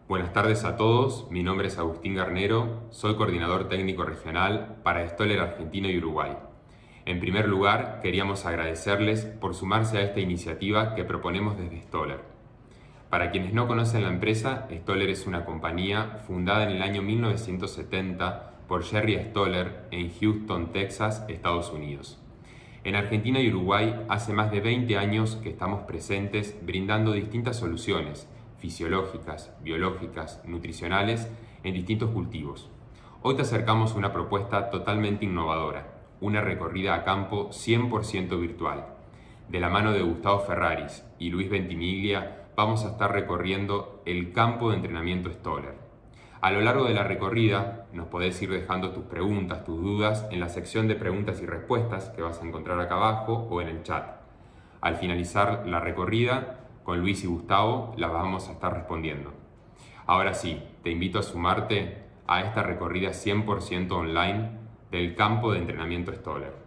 Buenas tardes a todos, mi nombre es Agustín Garnero, soy coordinador técnico regional para Stoller Argentina y Uruguay. En primer lugar, queríamos agradecerles por sumarse a esta iniciativa que proponemos desde Stoller. Para quienes no conocen la empresa, Stoller es una compañía fundada en el año 1970 por Jerry Stoller en Houston, Texas, Estados Unidos. En Argentina y Uruguay hace más de 20 años que estamos presentes brindando distintas soluciones fisiológicas, biológicas, nutricionales en distintos cultivos. Hoy te acercamos una propuesta totalmente innovadora, una recorrida a campo 100% virtual. De la mano de Gustavo Ferraris y Luis Ventimiglia vamos a estar recorriendo el campo de entrenamiento Stoller. A lo largo de la recorrida nos podés ir dejando tus preguntas, tus dudas en la sección de preguntas y respuestas que vas a encontrar acá abajo o en el chat. Al finalizar la recorrida, con Luis y Gustavo las vamos a estar respondiendo. Ahora sí, te invito a sumarte a esta recorrida 100% online del campo de entrenamiento Stoller.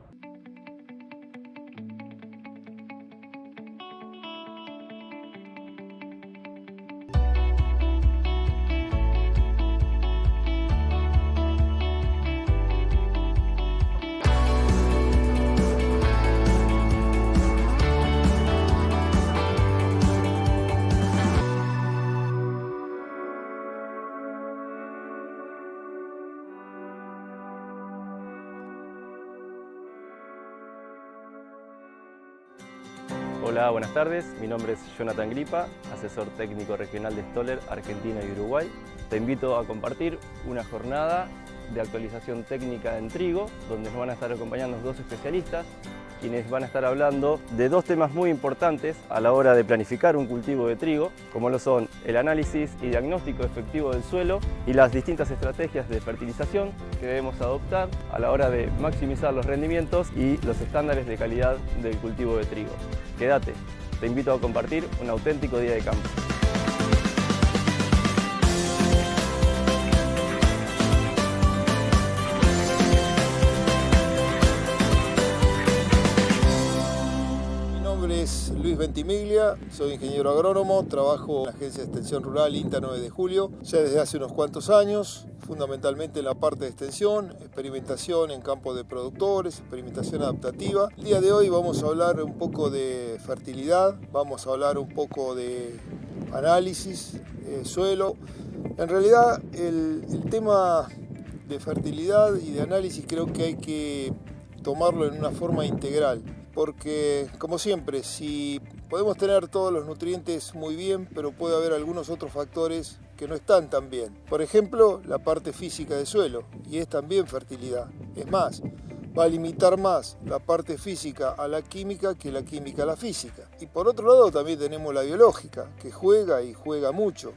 Hola, buenas tardes. Mi nombre es Jonathan Gripa, asesor técnico regional de Stoller, Argentina y Uruguay. Te invito a compartir una jornada de actualización técnica en trigo, donde nos van a estar acompañando dos especialistas, quienes van a estar hablando de dos temas muy importantes a la hora de planificar un cultivo de trigo, como lo son el análisis y diagnóstico efectivo del suelo y las distintas estrategias de fertilización que debemos adoptar a la hora de maximizar los rendimientos y los estándares de calidad del cultivo de trigo. Quédate, te invito a compartir un auténtico día de campo. Es Luis Ventimiglia, soy ingeniero agrónomo, trabajo en la Agencia de Extensión Rural INTA 9 de Julio, ya desde hace unos cuantos años, fundamentalmente en la parte de extensión, experimentación en campos de productores, experimentación adaptativa. El día de hoy vamos a hablar un poco de fertilidad, vamos a hablar un poco de análisis, suelo. En realidad el tema de fertilidad y de análisis creo que hay que tomarlo en una forma integral. Porque, como siempre, si podemos tener todos los nutrientes muy bien, pero puede haber algunos otros factores que no están tan bien. Por ejemplo, la parte física del suelo, y es también fertilidad. Es más, va a limitar más la parte física a la química que la química a la física. Y por otro lado también tenemos la biológica, que juega y juega mucho.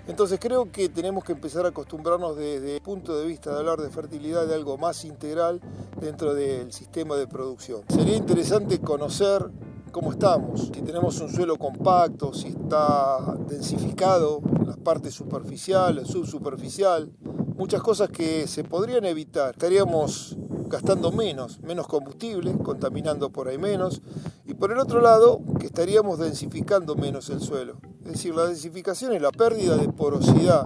Entonces creo que tenemos que empezar a acostumbrarnos desde el punto de vista de hablar de fertilidad de algo más integral dentro del sistema de producción. Sería interesante conocer cómo estamos, si tenemos un suelo compacto, si está densificado, la parte superficial, subsuperficial, muchas cosas que se podrían evitar. Estaríamos gastando menos combustible, contaminando por ahí menos, y por el otro lado, que estaríamos densificando menos el suelo. Es decir, la densificación es la pérdida de porosidad,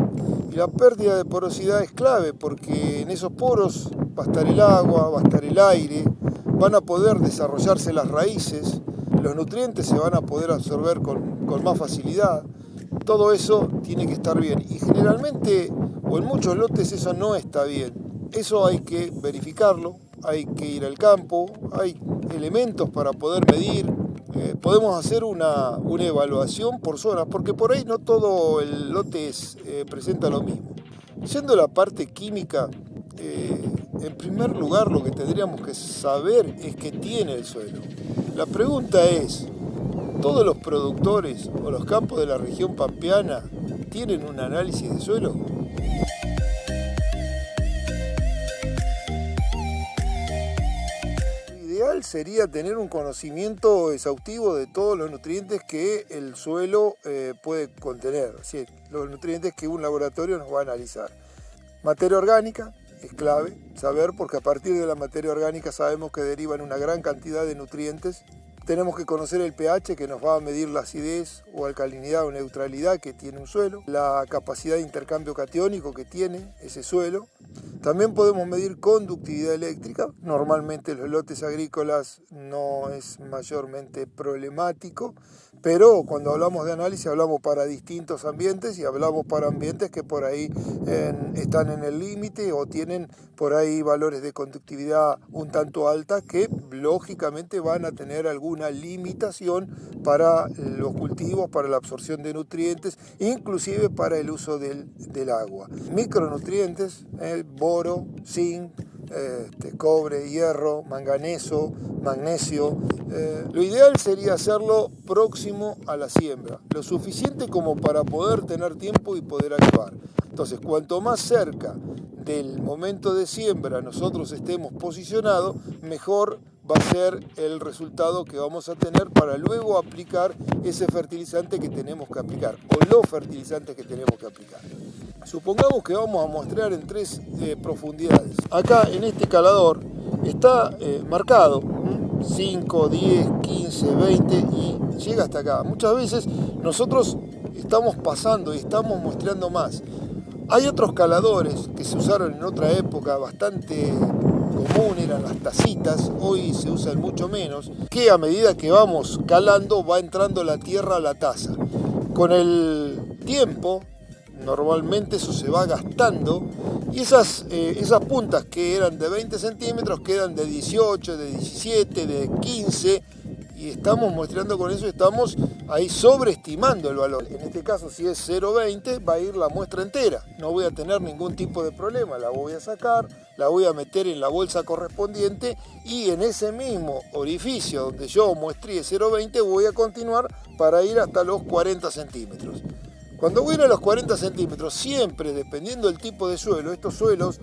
y la pérdida de porosidad es clave porque en esos poros va a estar el agua, va a estar el aire, van a poder desarrollarse las raíces, los nutrientes se van a poder absorber con más facilidad. Todo eso tiene que estar bien, y generalmente, o en muchos lotes, eso no está bien. Eso hay que verificarlo, hay que ir al campo, hay elementos para poder medir, podemos hacer una evaluación por zonas, porque por ahí no todo el lote presenta lo mismo. Yendo a la parte química, en primer lugar lo que tendríamos que saber es qué tiene el suelo. La pregunta es, ¿todos los productores o los campos de la región pampeana tienen un análisis de suelo? Sería tener un conocimiento exhaustivo de todos los nutrientes que el suelo puede contener, es decir, los nutrientes que un laboratorio nos va a analizar. Materia orgánica es clave saber, porque a partir de la materia orgánica sabemos que derivan una gran cantidad de nutrientes Tenemos que conocer el pH, que nos va a medir la acidez o alcalinidad o neutralidad que tiene un suelo, la capacidad de intercambio catiónico que tiene ese suelo. También podemos medir conductividad eléctrica. Normalmente en los lotes agrícolas no es mayormente problemático, pero cuando hablamos de análisis hablamos para distintos ambientes y hablamos para ambientes que por ahí están en el límite o tienen por ahí valores de conductividad un tanto altas que lógicamente van a tener alguna limitación para los cultivos, para la absorción de nutrientes, inclusive para el uso del agua. Micronutrientes, boro, zinc, cobre, hierro, manganeso, magnesio. Lo ideal sería hacerlo próximo a la siembra, lo suficiente como para poder tener tiempo y poder actuar. Entonces, cuanto más cerca del momento de siembra nosotros estemos posicionados, mejor va a ser el resultado que vamos a tener para luego aplicar ese fertilizante que tenemos que aplicar o los fertilizantes que tenemos que aplicar. Supongamos que vamos a muestrear en 3 profundidades. Acá en este calador está marcado 5, 10, 15, 20 y llega hasta acá. Muchas veces nosotros estamos pasando y estamos muestreando más. Hay otros caladores que se usaron en otra época bastante común, eran las tacitas, hoy se usan mucho menos, que a medida que vamos calando va entrando la tierra a la taza. Con el tiempo, normalmente eso se va gastando y esas puntas que eran de 20 centímetros quedan de 18, de 17, de 15 y estamos muestreando con eso, estamos ahí sobreestimando el valor. En este caso, si es 0,20 va a ir la muestra entera, no voy a tener ningún tipo de problema, la voy a sacar, la voy a meter en la bolsa correspondiente y en ese mismo orificio donde yo muestré 0,20 voy a continuar para ir hasta los 40 centímetros. Cuando voy a ir a los 40 centímetros, siempre dependiendo del tipo de suelo, estos suelos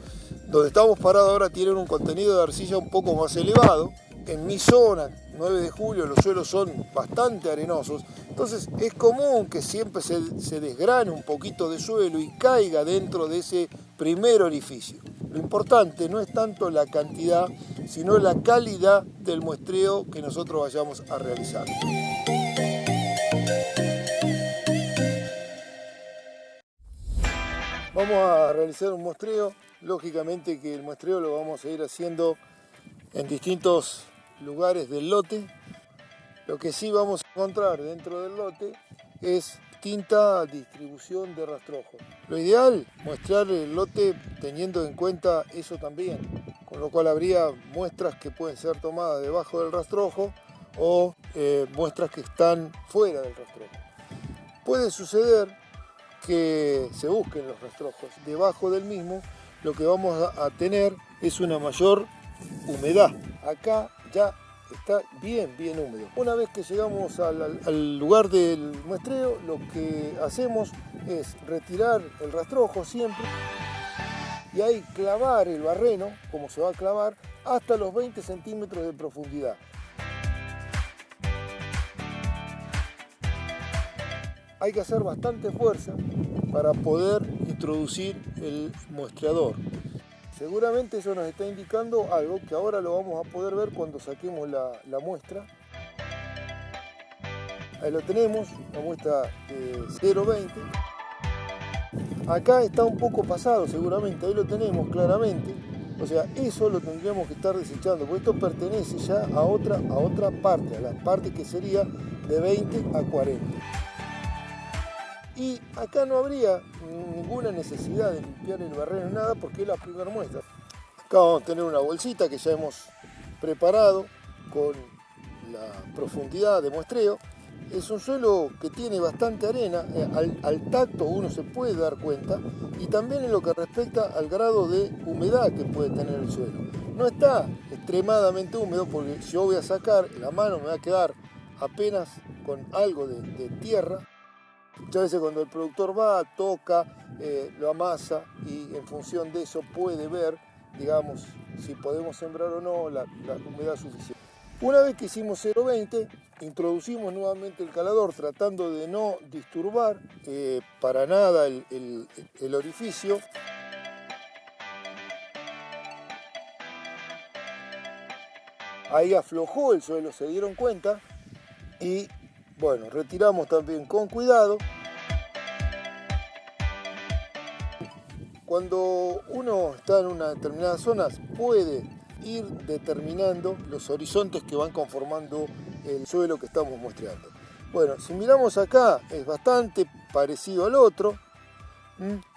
donde estamos parados ahora tienen un contenido de arcilla un poco más elevado. En mi zona, 9 de julio, los suelos son bastante arenosos, entonces es común que siempre se desgrane un poquito de suelo y caiga dentro de ese primer orificio. Lo importante no es tanto la cantidad, sino la calidad del muestreo que nosotros vayamos a realizar. Vamos a realizar un muestreo, lógicamente que el muestreo lo vamos a ir haciendo en distintos lugares del lote. Lo que sí vamos a encontrar dentro del lote es distinta distribución de rastrojo. Lo ideal, muestrear el lote teniendo en cuenta eso también, con lo cual habría muestras que pueden ser tomadas debajo del rastrojo o muestras que están fuera del rastrojo. Puede suceder que se busquen los rastrojos. Debajo del mismo lo que vamos a tener es una mayor humedad. Acá ya está bien húmedo. Una vez que llegamos al lugar del muestreo, lo que hacemos es retirar el rastrojo siempre y ahí clavar el barreno, como se va a clavar, hasta los 20 centímetros de profundidad. Hay que hacer bastante fuerza para poder introducir el muestreador. Seguramente eso nos está indicando algo que ahora lo vamos a poder ver cuando saquemos la muestra. Ahí lo tenemos, la muestra de 0,20. Acá está un poco pasado seguramente, ahí lo tenemos claramente. O sea, eso lo tendríamos que estar desechando, porque esto pertenece ya a otra parte, a la parte que sería de 20 a 40. Y acá no habría ninguna necesidad de limpiar el barreno, nada, porque es la primera muestra. Acá vamos a tener una bolsita que ya hemos preparado con la profundidad de muestreo. Es un suelo que tiene bastante arena, al tacto uno se puede dar cuenta, y también en lo que respecta al grado de humedad que puede tener el suelo. No está extremadamente húmedo porque si yo voy a sacar, la mano me va a quedar apenas con algo de tierra. Muchas veces cuando el productor va, toca, lo amasa y en función de eso puede ver, digamos, si podemos sembrar o no la humedad suficiente. Una vez que hicimos 0,20, introducimos nuevamente el calador tratando de no disturbar para nada el orificio. Ahí aflojó el suelo, se dieron cuenta, y bueno, retiramos también con cuidado. Cuando uno está en una determinada zona puede ir determinando los horizontes que van conformando el suelo que estamos muestreando. Bueno, si miramos acá es bastante parecido al otro.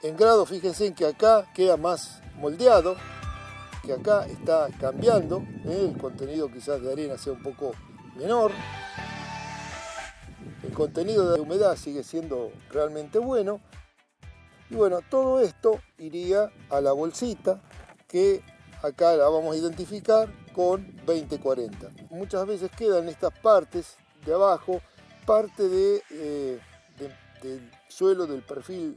En grado, fíjense en que acá queda más moldeado, que acá está cambiando, el contenido quizás de arena sea un poco menor. El contenido de humedad sigue siendo realmente bueno. Y bueno, todo esto iría a la bolsita que acá la vamos a identificar con 2040. Muchas veces quedan estas partes de abajo, parte del suelo del perfil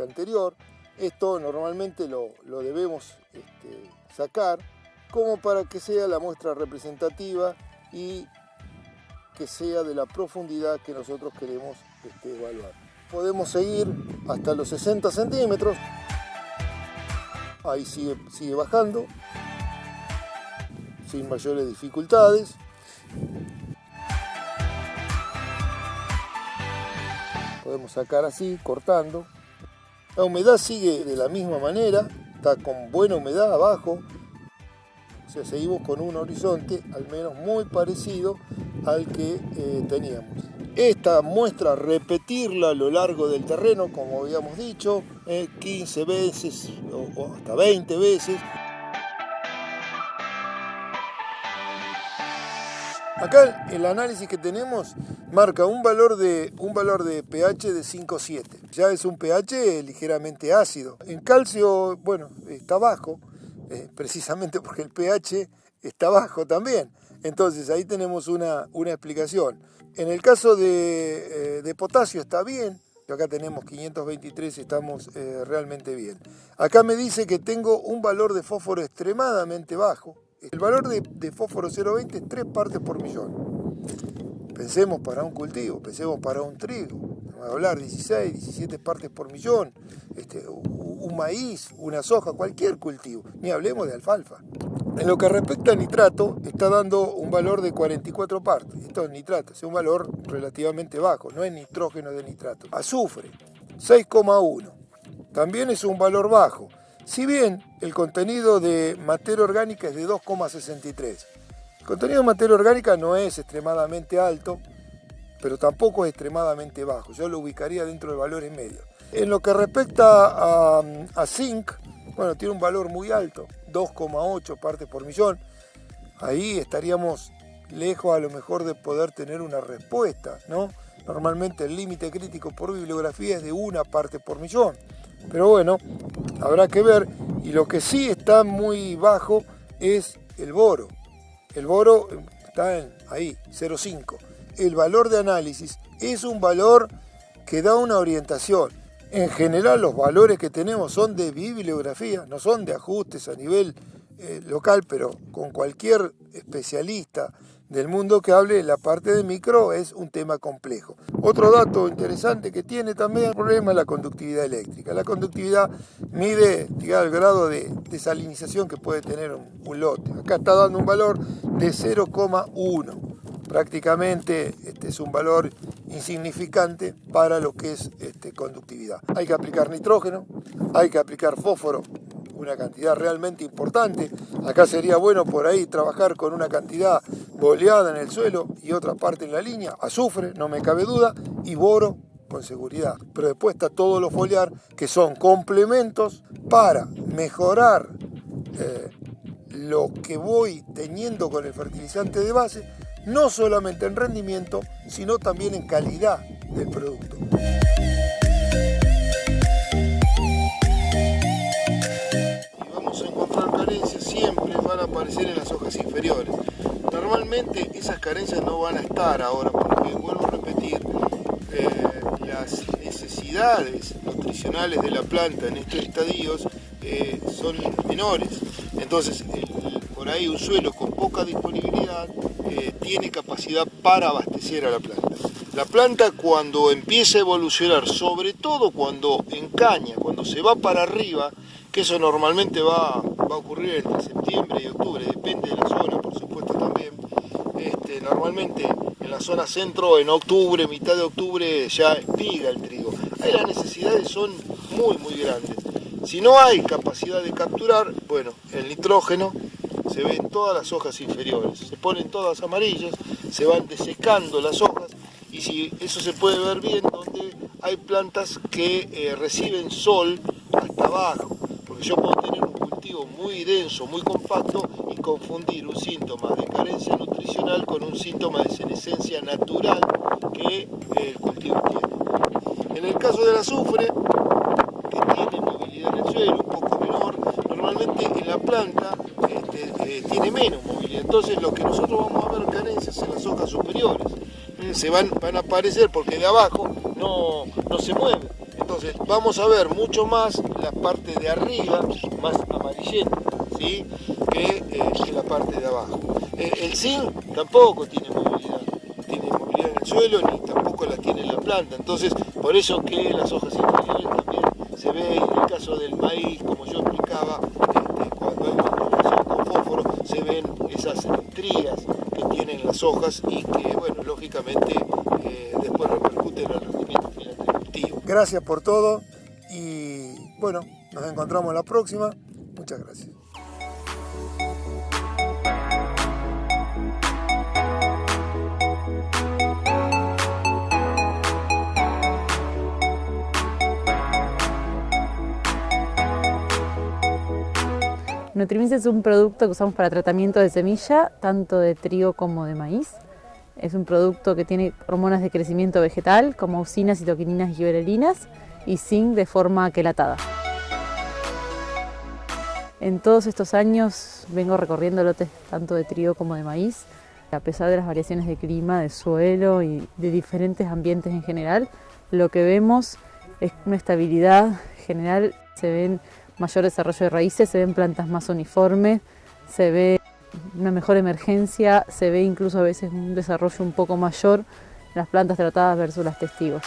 anterior. Esto normalmente lo debemos sacar como para que sea la muestra representativa y que sea de la profundidad que nosotros queremos evaluar. Podemos seguir hasta los 60 centímetros. Ahí sigue bajando sin mayores dificultades. Podemos sacar así, cortando. La humedad sigue de la misma manera, está con buena humedad abajo. O sea, seguimos con un horizonte al menos muy parecido al que teníamos. Esta muestra, repetirla a lo largo del terreno, como habíamos dicho, 15 veces o hasta 20 veces. Acá el análisis que tenemos marca un valor de pH de 5,7. Ya es un pH ligeramente ácido. En calcio, bueno, está bajo, precisamente porque el pH está bajo también. Entonces ahí tenemos una explicación. En el caso de potasio está bien. Acá tenemos 523, estamos realmente bien. Acá me dice que tengo un valor de fósforo extremadamente bajo. El valor de fósforo 0,20 es 3 partes por millón. Pensemos para un cultivo, pensemos para un trigo. Vamos a hablar 16, 17 partes por millón. Un maíz, una soja, cualquier cultivo. Ni hablemos de alfalfa. En lo que respecta al nitrato, está dando un valor de 44 partes. Esto es nitrato, es un valor relativamente bajo, no es nitrógeno de nitrato. Azufre, 6,1. También es un valor bajo. Si bien el contenido de materia orgánica es de 2,63. El contenido de materia orgánica no es extremadamente alto, pero tampoco es extremadamente bajo. Yo lo ubicaría dentro de valores medios. En lo que respecta a zinc, bueno, tiene un valor muy alto, 2,8 partes por millón. Ahí estaríamos lejos a lo mejor de poder tener una respuesta, ¿no? Normalmente el límite crítico por bibliografía es de 1 parte por millón. Pero bueno, habrá que ver. Y lo que sí está muy bajo es el boro. El boro está ahí, 0,5. El valor de análisis es un valor que da una orientación. En general los valores que tenemos son de bibliografía, no son de ajustes a nivel local, pero con cualquier especialista del mundo que hable, la parte de micro es un tema complejo. Otro dato interesante que tiene también el problema es la conductividad eléctrica. La conductividad mide, digamos, el grado de desalinización que puede tener un lote. Acá está dando un valor de 0,1. Prácticamente es un valor insignificante para lo que es conductividad. Hay que aplicar nitrógeno, hay que aplicar fósforo, una cantidad realmente importante. Acá sería bueno por ahí trabajar con una cantidad boleada en el suelo y otra parte en la línea, azufre, no me cabe duda, y boro con seguridad. Pero después está todo lo foliar, que son complementos para mejorar lo que voy teniendo con el fertilizante de base, no solamente en rendimiento, sino también en calidad del producto. Y vamos a encontrar carencias, siempre van a aparecer en las hojas inferiores. Normalmente esas carencias no van a estar ahora, porque vuelvo a repetir, las necesidades nutricionales de la planta en estos estadios son menores. Entonces, por ahí un suelo con poca disponibilidad tiene capacidad para abastecer a la planta. La planta cuando empieza a evolucionar, sobre todo cuando encaña, cuando se va para arriba, que eso normalmente va a ocurrir entre septiembre y octubre, depende de la zona, por supuesto también, normalmente En la zona centro, en octubre, mitad de octubre, ya espiga el trigo. Ahí las necesidades son muy grandes. Si no hay capacidad de capturar, bueno, el nitrógeno se ve en todas las hojas inferiores. Se ponen todas amarillas, se van desecando las hojas, y si eso se puede ver bien donde hay plantas que reciben sol hasta abajo. Porque yo puedo tener un cultivo muy denso, muy compacto, y confundir un síntoma de carencia nutricional con un síntoma de senescencia natural que el cultivo tiene. En el caso del azufre, que tiene movilidad en el suelo un poco menor, normalmente en la planta tiene menos movilidad. Entonces lo que nosotros vamos a ver carencias en las hojas superiores. Se van a aparecer porque de abajo no se mueve. Entonces vamos a ver mucho más la parte de arriba, más amarillenta, ¿sí? que la parte de abajo. El zinc tampoco tiene movilidad en el suelo, ni tampoco la tiene en la planta. Entonces, por eso que las hojas inferiores también se ve, en el caso del maíz, como yo explicaba, cuando hay una relación con fósforo, se ven esas estrías que tienen las hojas y que, bueno, lógicamente después repercuten en el rendimiento final del cultivo. Gracias por todo y, bueno, nos encontramos la próxima. Muchas gracias. Nutrimins es un producto que usamos para tratamiento de semilla, tanto de trigo como de maíz. Es un producto que tiene hormonas de crecimiento vegetal, como auxinas, citoquininas y giberelinas, y zinc de forma quelatada. En todos estos años vengo recorriendo lotes tanto de trigo como de maíz. A pesar de las variaciones de clima, de suelo y de diferentes ambientes en general, lo que vemos es una estabilidad general. Se ven mayor desarrollo de raíces, se ven plantas más uniformes, se ve una mejor emergencia, se ve incluso a veces un desarrollo un poco mayor en las plantas tratadas versus las testigos.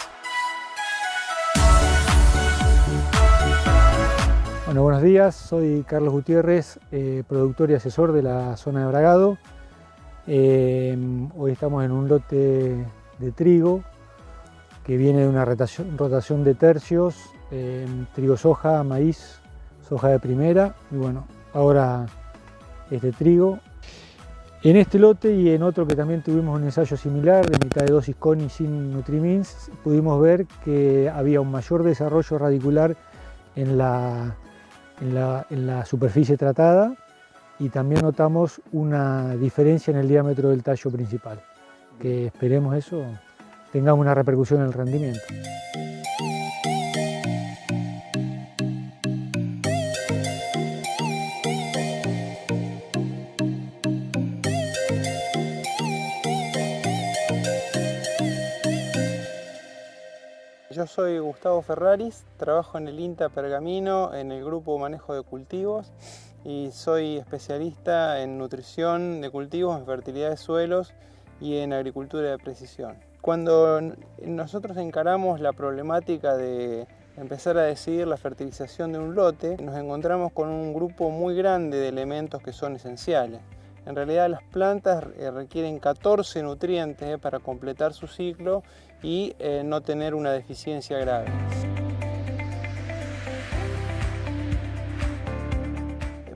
Bueno, buenos días, soy Carlos Gutiérrez, productor y asesor de la zona de Bragado. Hoy estamos en un lote de trigo que viene de una rotación de tercios, trigo soja, maíz, soja de primera y bueno, ahora este trigo. En este lote y en otro que también tuvimos un ensayo similar de mitad de dosis con y sin Nutrimins, pudimos ver que había un mayor desarrollo radicular en la superficie tratada y también notamos una diferencia en el diámetro del tallo principal, que esperemos eso tengamos una repercusión en el rendimiento. Yo soy Gustavo Ferraris, trabajo en el INTA Pergamino en el grupo Manejo de Cultivos y soy especialista en nutrición de cultivos, en fertilidad de suelos y en agricultura de precisión. Cuando nosotros encaramos la problemática de empezar a decidir la fertilización de un lote, nos encontramos con un grupo muy grande de elementos que son esenciales. En realidad las plantas requieren 14 nutrientes para completar su ciclo y no tener una deficiencia grave.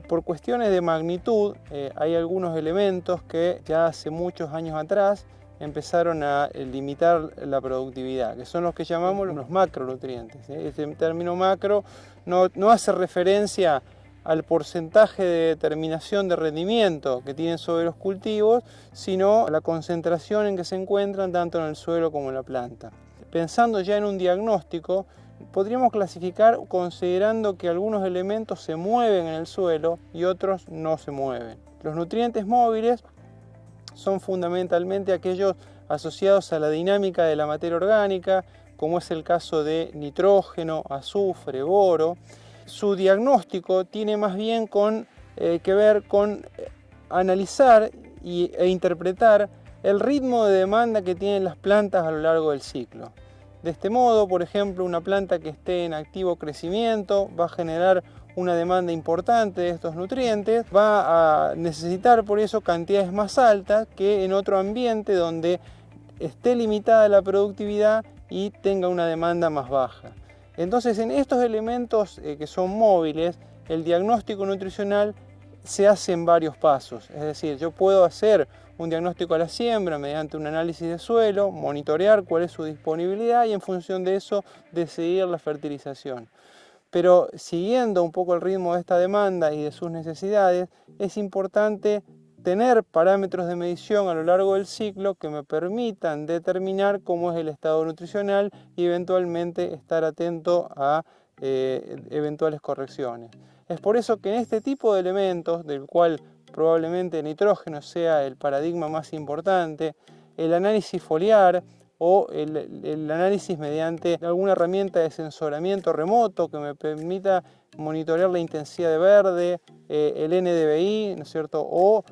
Por cuestiones de magnitud, hay algunos elementos que ya hace muchos años atrás empezaron a limitar la productividad, que son los que llamamos los macronutrientes. Este término macro no hace referencia al porcentaje de determinación de rendimiento que tienen sobre los cultivos, sino a la concentración en que se encuentran tanto en el suelo como en la planta. Pensando ya en un diagnóstico, podríamos clasificar considerando que algunos elementos se mueven en el suelo y otros no se mueven. Los nutrientes móviles son fundamentalmente aquellos asociados a la dinámica de la materia orgánica, como es el caso de nitrógeno, azufre, boro. Su diagnóstico tiene más bien que ver con analizar e interpretar el ritmo de demanda que tienen las plantas a lo largo del ciclo. De este modo, por ejemplo, una planta que esté en activo crecimiento va a generar una demanda importante de estos nutrientes, va a necesitar por eso cantidades más altas que en otro ambiente donde esté limitada la productividad y tenga una demanda más baja. Entonces, en estos elementos que son móviles, el diagnóstico nutricional se hace en varios pasos. Es decir, yo puedo hacer un diagnóstico a la siembra mediante un análisis de suelo, monitorear cuál es su disponibilidad y en función de eso decidir la fertilización. Pero siguiendo un poco el ritmo de esta demanda y de sus necesidades, es importante tener parámetros de medición a lo largo del ciclo que me permitan determinar cómo es el estado nutricional y eventualmente estar atento a eventuales correcciones. Es por eso que en este tipo de elementos, del cual probablemente el nitrógeno sea el paradigma más importante, el análisis foliar o el análisis mediante alguna herramienta de sensoramiento remoto que me permita monitorear la intensidad de verde, el NDVI, ¿no es cierto? O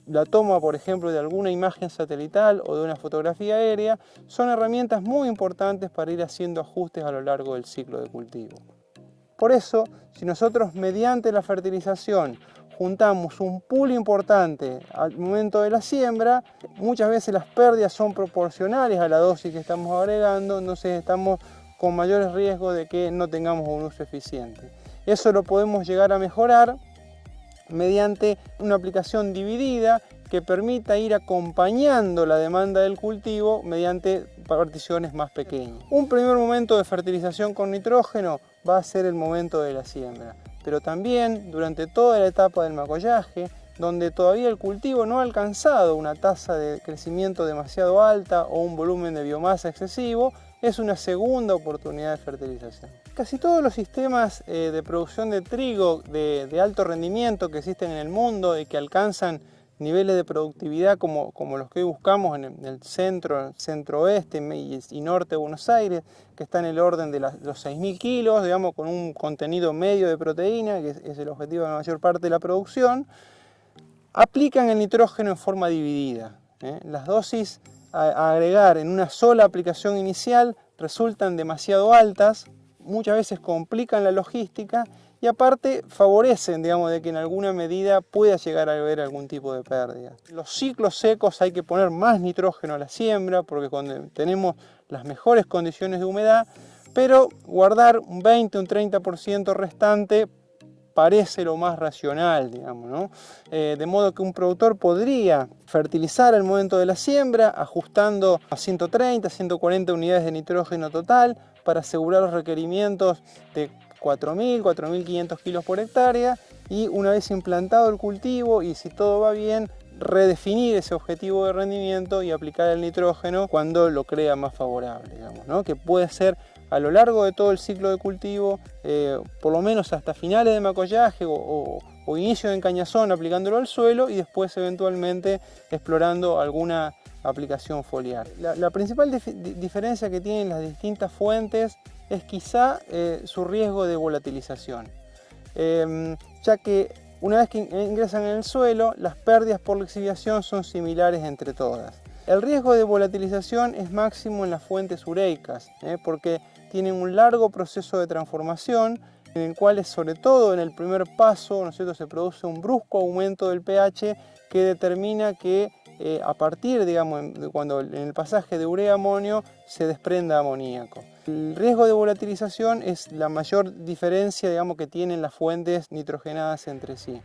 la toma, por ejemplo, de alguna imagen satelital o de una fotografía aérea, son herramientas muy importantes para ir haciendo ajustes a lo largo del ciclo de cultivo. Por eso, si nosotros mediante la fertilización juntamos un pool importante al momento de la siembra, muchas veces las pérdidas son proporcionales a la dosis que estamos agregando, entonces estamos con mayores riesgos de que no tengamos un uso eficiente. Eso lo podemos llegar a mejorar mediante una aplicación dividida que permita ir acompañando la demanda del cultivo mediante particiones más pequeñas. Un primer momento de fertilización con nitrógeno va a ser el momento de la siembra, pero también durante toda la etapa del macollaje, donde todavía el cultivo no ha alcanzado una tasa de crecimiento demasiado alta o un volumen de biomasa excesivo, es una segunda oportunidad de fertilización. Casi todos los sistemas de producción de trigo de alto rendimiento que existen en el mundo y que alcanzan niveles de productividad como los que hoy buscamos en el centro-oeste y norte de Buenos Aires, que está en el orden de los 6.000 kilos, digamos, con un contenido medio de proteína, que es el objetivo de la mayor parte de la producción, aplican el nitrógeno en forma dividida. Las dosis a agregar en una sola aplicación inicial resultan demasiado altas, muchas veces complican la logística y aparte favorecen, digamos, de que en alguna medida pueda llegar a haber algún tipo de pérdida. En los ciclos secos hay que poner más nitrógeno a la siembra porque cuando tenemos las mejores condiciones de humedad, pero guardar un 20, un 30% restante parece lo más racional, digamos, ¿no? De modo que un productor podría fertilizar al momento de la siembra, ajustando a 130, 140 unidades de nitrógeno total para asegurar los requerimientos de 4.000, 4.500 kilos por hectárea y una vez implantado el cultivo y si todo va bien, redefinir ese objetivo de rendimiento y aplicar el nitrógeno cuando lo crea más favorable, digamos, ¿no? Que puede ser a lo largo de todo el ciclo de cultivo, por lo menos hasta finales de macollaje o inicio de encañazón aplicándolo al suelo y después eventualmente explorando alguna aplicación foliar. La principal diferencia que tienen las distintas fuentes es quizá su riesgo de volatilización, ya que una vez que ingresan en el suelo, las pérdidas por lixiviación son similares entre todas. El riesgo de volatilización es máximo en las fuentes ureicas, porque tienen un largo proceso de transformación en el cual, sobre todo en el primer paso, ¿no es cierto?, se produce un brusco aumento del pH que determina que a partir, digamos, cuando en el pasaje de urea-amonio se desprenda amoníaco. El riesgo de volatilización es la mayor diferencia, digamos, que tienen las fuentes nitrogenadas entre sí.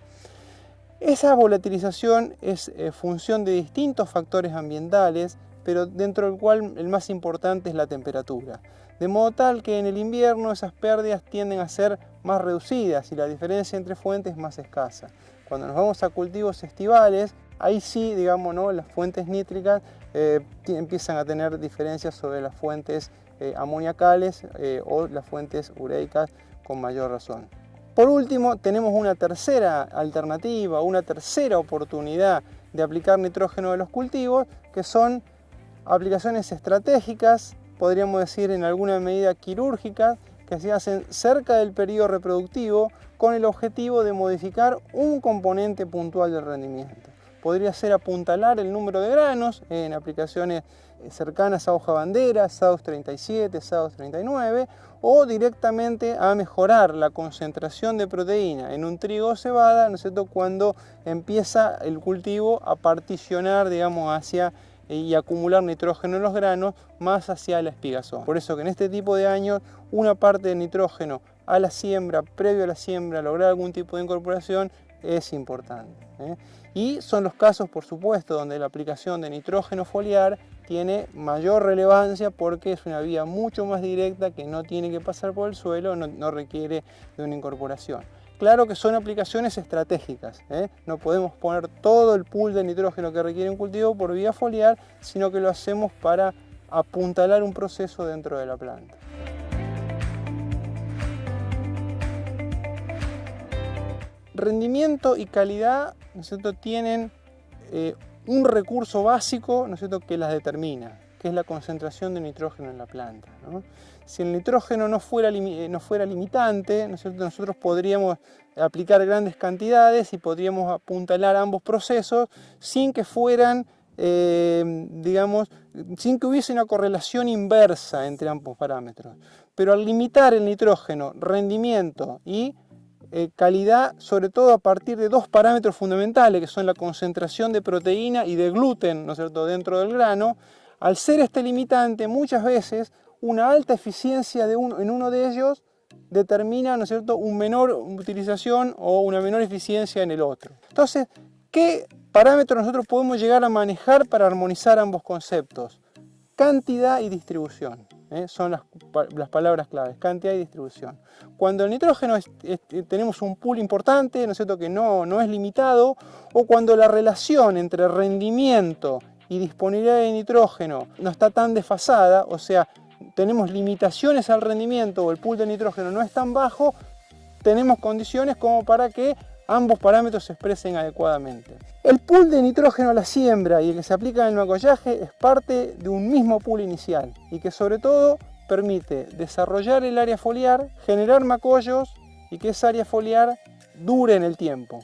Esa volatilización es función de distintos factores ambientales, pero dentro del cual el más importante es la temperatura. De modo tal que en el invierno esas pérdidas tienden a ser más reducidas y la diferencia entre fuentes es más escasa. Cuando nos vamos a cultivos estivales, ahí sí, digamos, ¿no?, las fuentes nítricas empiezan a tener diferencias sobre las fuentes amoniacales o las fuentes ureicas con mayor razón. Por último, tenemos una tercera alternativa, una tercera oportunidad de aplicar nitrógeno a los cultivos, que son aplicaciones estratégicas, podríamos decir en alguna medida quirúrgicas, que se hacen cerca del periodo reproductivo con el objetivo de modificar un componente puntual del rendimiento. Podría ser apuntalar el número de granos en aplicaciones cercanas a hoja bandera, SAUS 37, SAUS 39, o directamente a mejorar la concentración de proteína en un trigo o cebada, ¿no es cierto?, cuando empieza el cultivo a particionar, digamos, hacia y acumular nitrógeno en los granos más hacia la espigazón. Por eso que en este tipo de años una parte de nitrógeno a la siembra, previo a la siembra, lograr algún tipo de incorporación es importante. Y son los casos, por supuesto, donde la aplicación de nitrógeno foliar tiene mayor relevancia porque es una vía mucho más directa que no tiene que pasar por el suelo, no requiere de una incorporación. Claro que son aplicaciones estratégicas, no podemos poner todo el pool de nitrógeno que requiere un cultivo por vía foliar, sino que lo hacemos para apuntalar un proceso dentro de la planta. Rendimiento y calidad, ¿no es cierto?, tienen un recurso básico, ¿no es cierto?, que las determina, que es la concentración de nitrógeno en la planta, ¿no? Si el nitrógeno no fuera limitante, ¿no es cierto?, nosotros podríamos aplicar grandes cantidades y podríamos apuntalar ambos procesos sin que fueran, digamos, sin que hubiese una correlación inversa entre ambos parámetros. Pero al limitar el nitrógeno, rendimiento y calidad, sobre todo a partir de dos parámetros fundamentales, que son la concentración de proteína y de gluten, ¿no es cierto?, dentro del grano, al ser este limitante, muchas veces una alta eficiencia en uno de ellos determina, ¿no es cierto?, una menor utilización o una menor eficiencia en el otro. Entonces, ¿qué parámetros nosotros podemos llegar a manejar para armonizar ambos conceptos? Cantidad y distribución. Son las palabras claves, cantidad y distribución. Cuando el nitrógeno tenemos un pool importante, ¿no es cierto?, que no es limitado, o cuando la relación entre rendimiento y disponibilidad de nitrógeno no está tan desfasada, o sea, tenemos limitaciones al rendimiento o el pool de nitrógeno no es tan bajo, tenemos condiciones como para que ambos parámetros se expresen adecuadamente. El pool de nitrógeno a la siembra y el que se aplica en el macollaje es parte de un mismo pool inicial y que sobre todo permite desarrollar el área foliar, generar macollos y que esa área foliar dure en el tiempo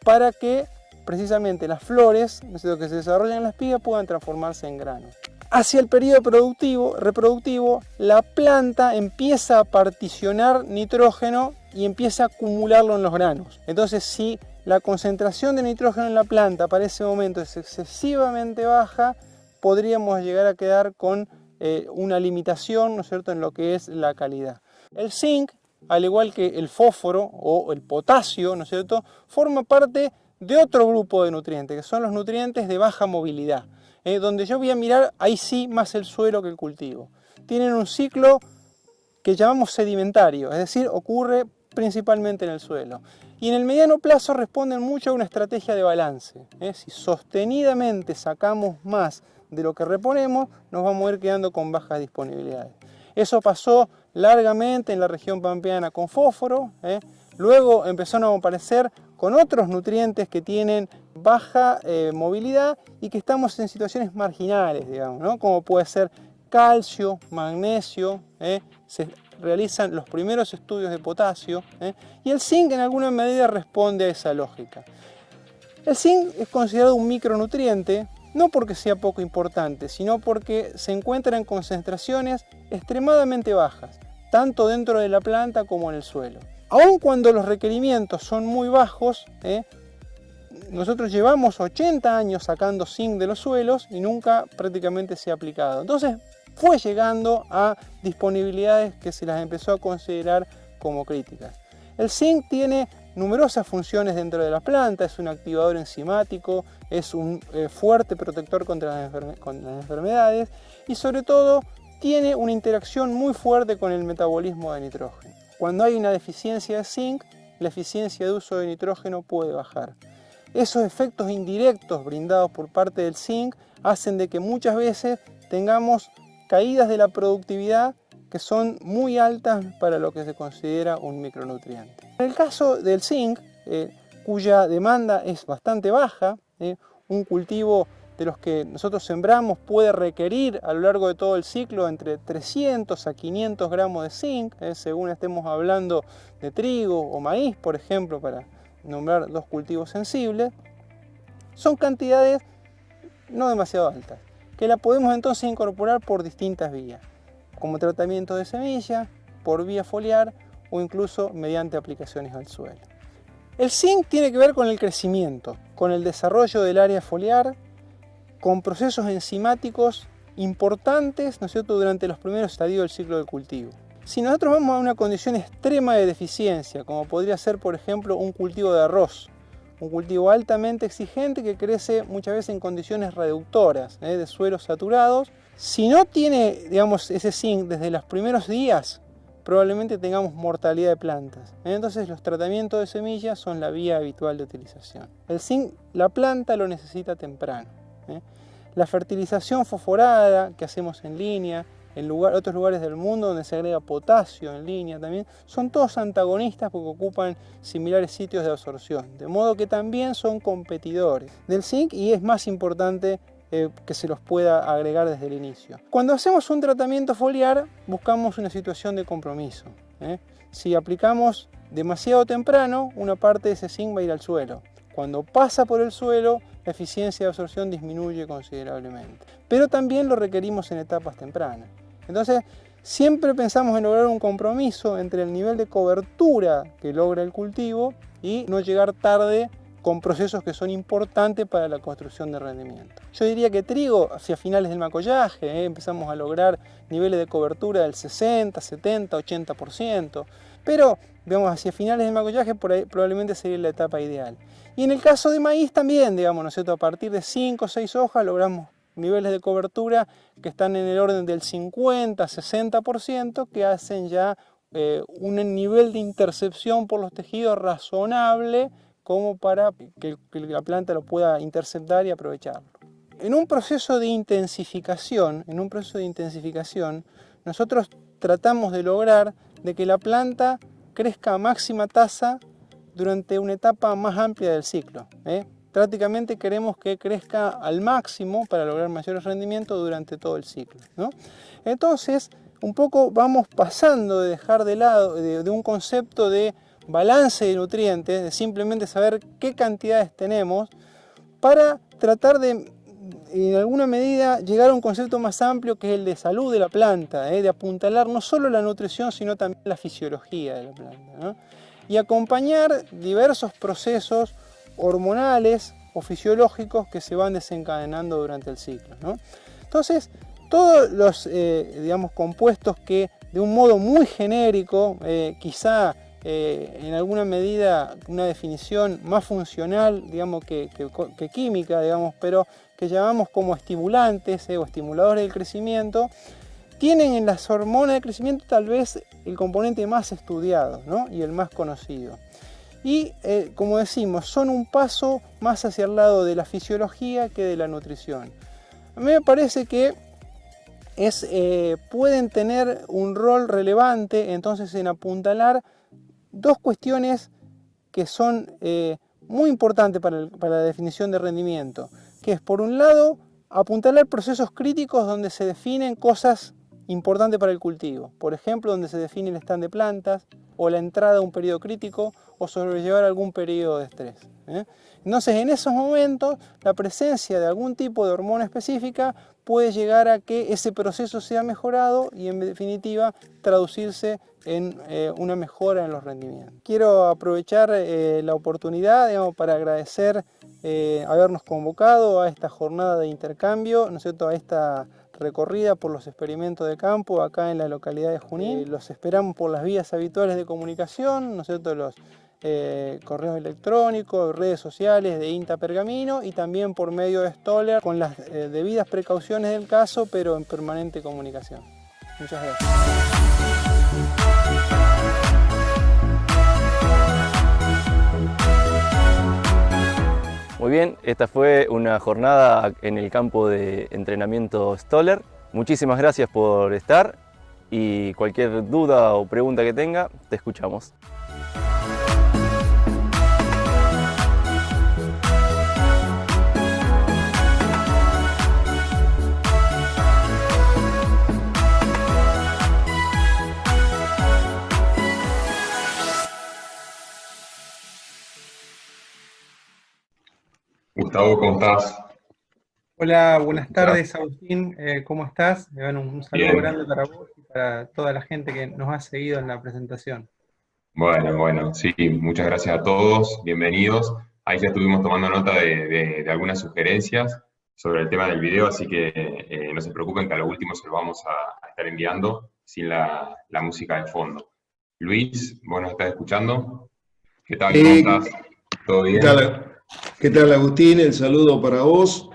para que precisamente las flores, ¿no es cierto?, que se desarrollan en la espiga puedan transformarse en granos. Hacia el periodo reproductivo, la planta empieza a particionar nitrógeno y empieza a acumularlo en los granos. Entonces, si la concentración de nitrógeno en la planta para ese momento es excesivamente baja, podríamos llegar a quedar con una limitación, ¿no es cierto?, en lo que es la calidad. El zinc, al igual que el fósforo o el potasio, ¿no es cierto?, forma parte de otro grupo de nutrientes, que son los nutrientes de baja movilidad, donde yo voy a mirar ahí sí más el suelo que el cultivo. Tienen un ciclo que llamamos sedimentario, es decir, ocurre principalmente en el suelo. Y en el mediano plazo responden mucho a una estrategia de balance. Si sostenidamente sacamos más de lo que reponemos, nos vamos a ir quedando con bajas disponibilidades. Eso pasó largamente en la región pampeana con fósforo, luego empezaron a aparecer con otros nutrientes que tienen baja movilidad y que estamos en situaciones marginales, digamos, ¿no?, como puede ser calcio, magnesio, se realizan los primeros estudios de potasio, y el zinc en alguna medida responde a esa lógica. El zinc es considerado un micronutriente, no porque sea poco importante, sino porque se encuentra en concentraciones extremadamente bajas, tanto dentro de la planta como en el suelo. Aun cuando los requerimientos son muy bajos, nosotros llevamos 80 años sacando zinc de los suelos y nunca prácticamente se ha aplicado. Entonces fue llegando a disponibilidades que se las empezó a considerar como críticas. El zinc tiene numerosas funciones dentro de la planta, es un activador enzimático, es un fuerte protector contra las enfermedades y sobre todo tiene una interacción muy fuerte con el metabolismo de nitrógeno. Cuando hay una deficiencia de zinc, la eficiencia de uso de nitrógeno puede bajar. Esos efectos indirectos brindados por parte del zinc hacen de que muchas veces tengamos caídas de la productividad que son muy altas para lo que se considera un micronutriente. En el caso del zinc, cuya demanda es bastante baja, un cultivo de los que nosotros sembramos puede requerir a lo largo de todo el ciclo entre 300 a 500 gramos de zinc, según estemos hablando de trigo o maíz, por ejemplo, para nombrar dos cultivos sensibles. Son cantidades no demasiado altas, que la podemos entonces incorporar por distintas vías, como tratamiento de semilla, por vía foliar o incluso mediante aplicaciones al suelo. El zinc tiene que ver con el crecimiento, con el desarrollo del área foliar, con procesos enzimáticos importantes, ¿no es cierto?, durante los primeros estadios del ciclo del cultivo. Si nosotros vamos a una condición extrema de deficiencia, como podría ser, por ejemplo, un cultivo de arroz, un cultivo altamente exigente que crece muchas veces en condiciones reductoras, de suelos saturados, si no tiene, digamos, ese zinc desde los primeros días, probablemente tengamos mortalidad de plantas. Entonces los tratamientos de semillas son la vía habitual de utilización. El zinc, la planta lo necesita temprano. La fertilización fosforada que hacemos en línea, en otros lugares del mundo donde se agrega potasio en línea también, son todos antagonistas porque ocupan similares sitios de absorción, de modo que también son competidores del zinc y es más importante que se los pueda agregar desde el inicio. Cuando hacemos un tratamiento foliar buscamos una situación de compromiso. Si aplicamos demasiado temprano, una parte de ese zinc va a ir al suelo. Cuando pasa por el suelo, la eficiencia de absorción disminuye considerablemente. Pero también lo requerimos en etapas tempranas. Entonces, siempre pensamos en lograr un compromiso entre el nivel de cobertura que logra el cultivo y no llegar tarde con procesos que son importantes para la construcción de rendimiento. Yo diría que trigo, hacia finales del macollaje, empezamos a lograr niveles de cobertura del 60, 70, 80%, pero digamos, hacia finales del macollaje por ahí, probablemente sería la etapa ideal. Y en el caso de maíz también, digamos, ¿no es cierto? A partir de 5 o 6 hojas logramos niveles de cobertura que están en el orden del 50, 60%, que hacen ya un nivel de intercepción por los tejidos razonable como para que la planta lo pueda interceptar y aprovecharlo. En un proceso de intensificación, nosotros tratamos de lograr de que la planta crezca a máxima tasa durante una etapa más amplia del ciclo. Prácticamente queremos que crezca al máximo para lograr mayores rendimientos durante todo el ciclo, ¿no? Entonces, un poco vamos pasando de dejar de lado de un concepto de balance de nutrientes, de simplemente saber qué cantidades tenemos, para tratar de, en alguna medida, llegar a un concepto más amplio que es el de salud de la planta, de apuntalar no solo la nutrición, sino también la fisiología de la planta, ¿no? Y acompañar diversos procesos hormonales o fisiológicos que se van desencadenando durante el ciclo, ¿no? Entonces, todos los digamos, compuestos que de un modo muy genérico, quizá en alguna medida una definición más funcional, digamos, que química, digamos, pero que llamamos como estimulantes o estimuladores del crecimiento, tienen en las hormonas de crecimiento tal vez el componente más estudiado, ¿no? Y el más conocido. Y como decimos, son un paso más hacia el lado de la fisiología que de la nutrición. A mí me parece que pueden tener un rol relevante entonces en apuntalar dos cuestiones que son muy importantes para la definición de rendimiento, que es, por un lado, apuntalar procesos críticos donde se definen cosas importantes para el cultivo, por ejemplo, donde se define el stand de plantas, o la entrada a un periodo crítico, o sobrellevar algún periodo de estrés. Entonces, en esos momentos, la presencia de algún tipo de hormona específica puede llegar a que ese proceso sea mejorado y, en definitiva, traducirse en una mejora en los rendimientos. Quiero aprovechar la oportunidad, digamos, para agradecer habernos convocado a esta jornada de intercambio, ¿no es cierto?, a esta recorrida por los experimentos de campo acá en la localidad de Junín. Los esperamos por las vías habituales de comunicación, ¿no es cierto?, los correos electrónicos, redes sociales de INTA Pergamino, y también por medio de Stoller, con las debidas precauciones del caso, pero en permanente comunicación. Muchas gracias. Muy bien, esta fue una jornada en el campo de entrenamiento Stoller. Muchísimas gracias por estar y cualquier duda o pregunta que tenga, te escuchamos. Gustavo, ¿cómo estás? Hola, buenas tardes, Agustín. ¿Cómo estás? Un saludo Bien. grande para vos y para toda la gente que nos ha seguido en la presentación. Bueno, sí, muchas gracias a todos, bienvenidos. Ahí ya estuvimos tomando nota de algunas sugerencias. sobre el tema del video, así que no se preocupen que a lo último se lo vamos a estar enviando sin la música de fondo. Luis, ¿vos nos estás escuchando? ¿Qué tal? ¿Cómo estás? ¿Todo bien? ¿Qué tal, Agustín? El saludo para vos,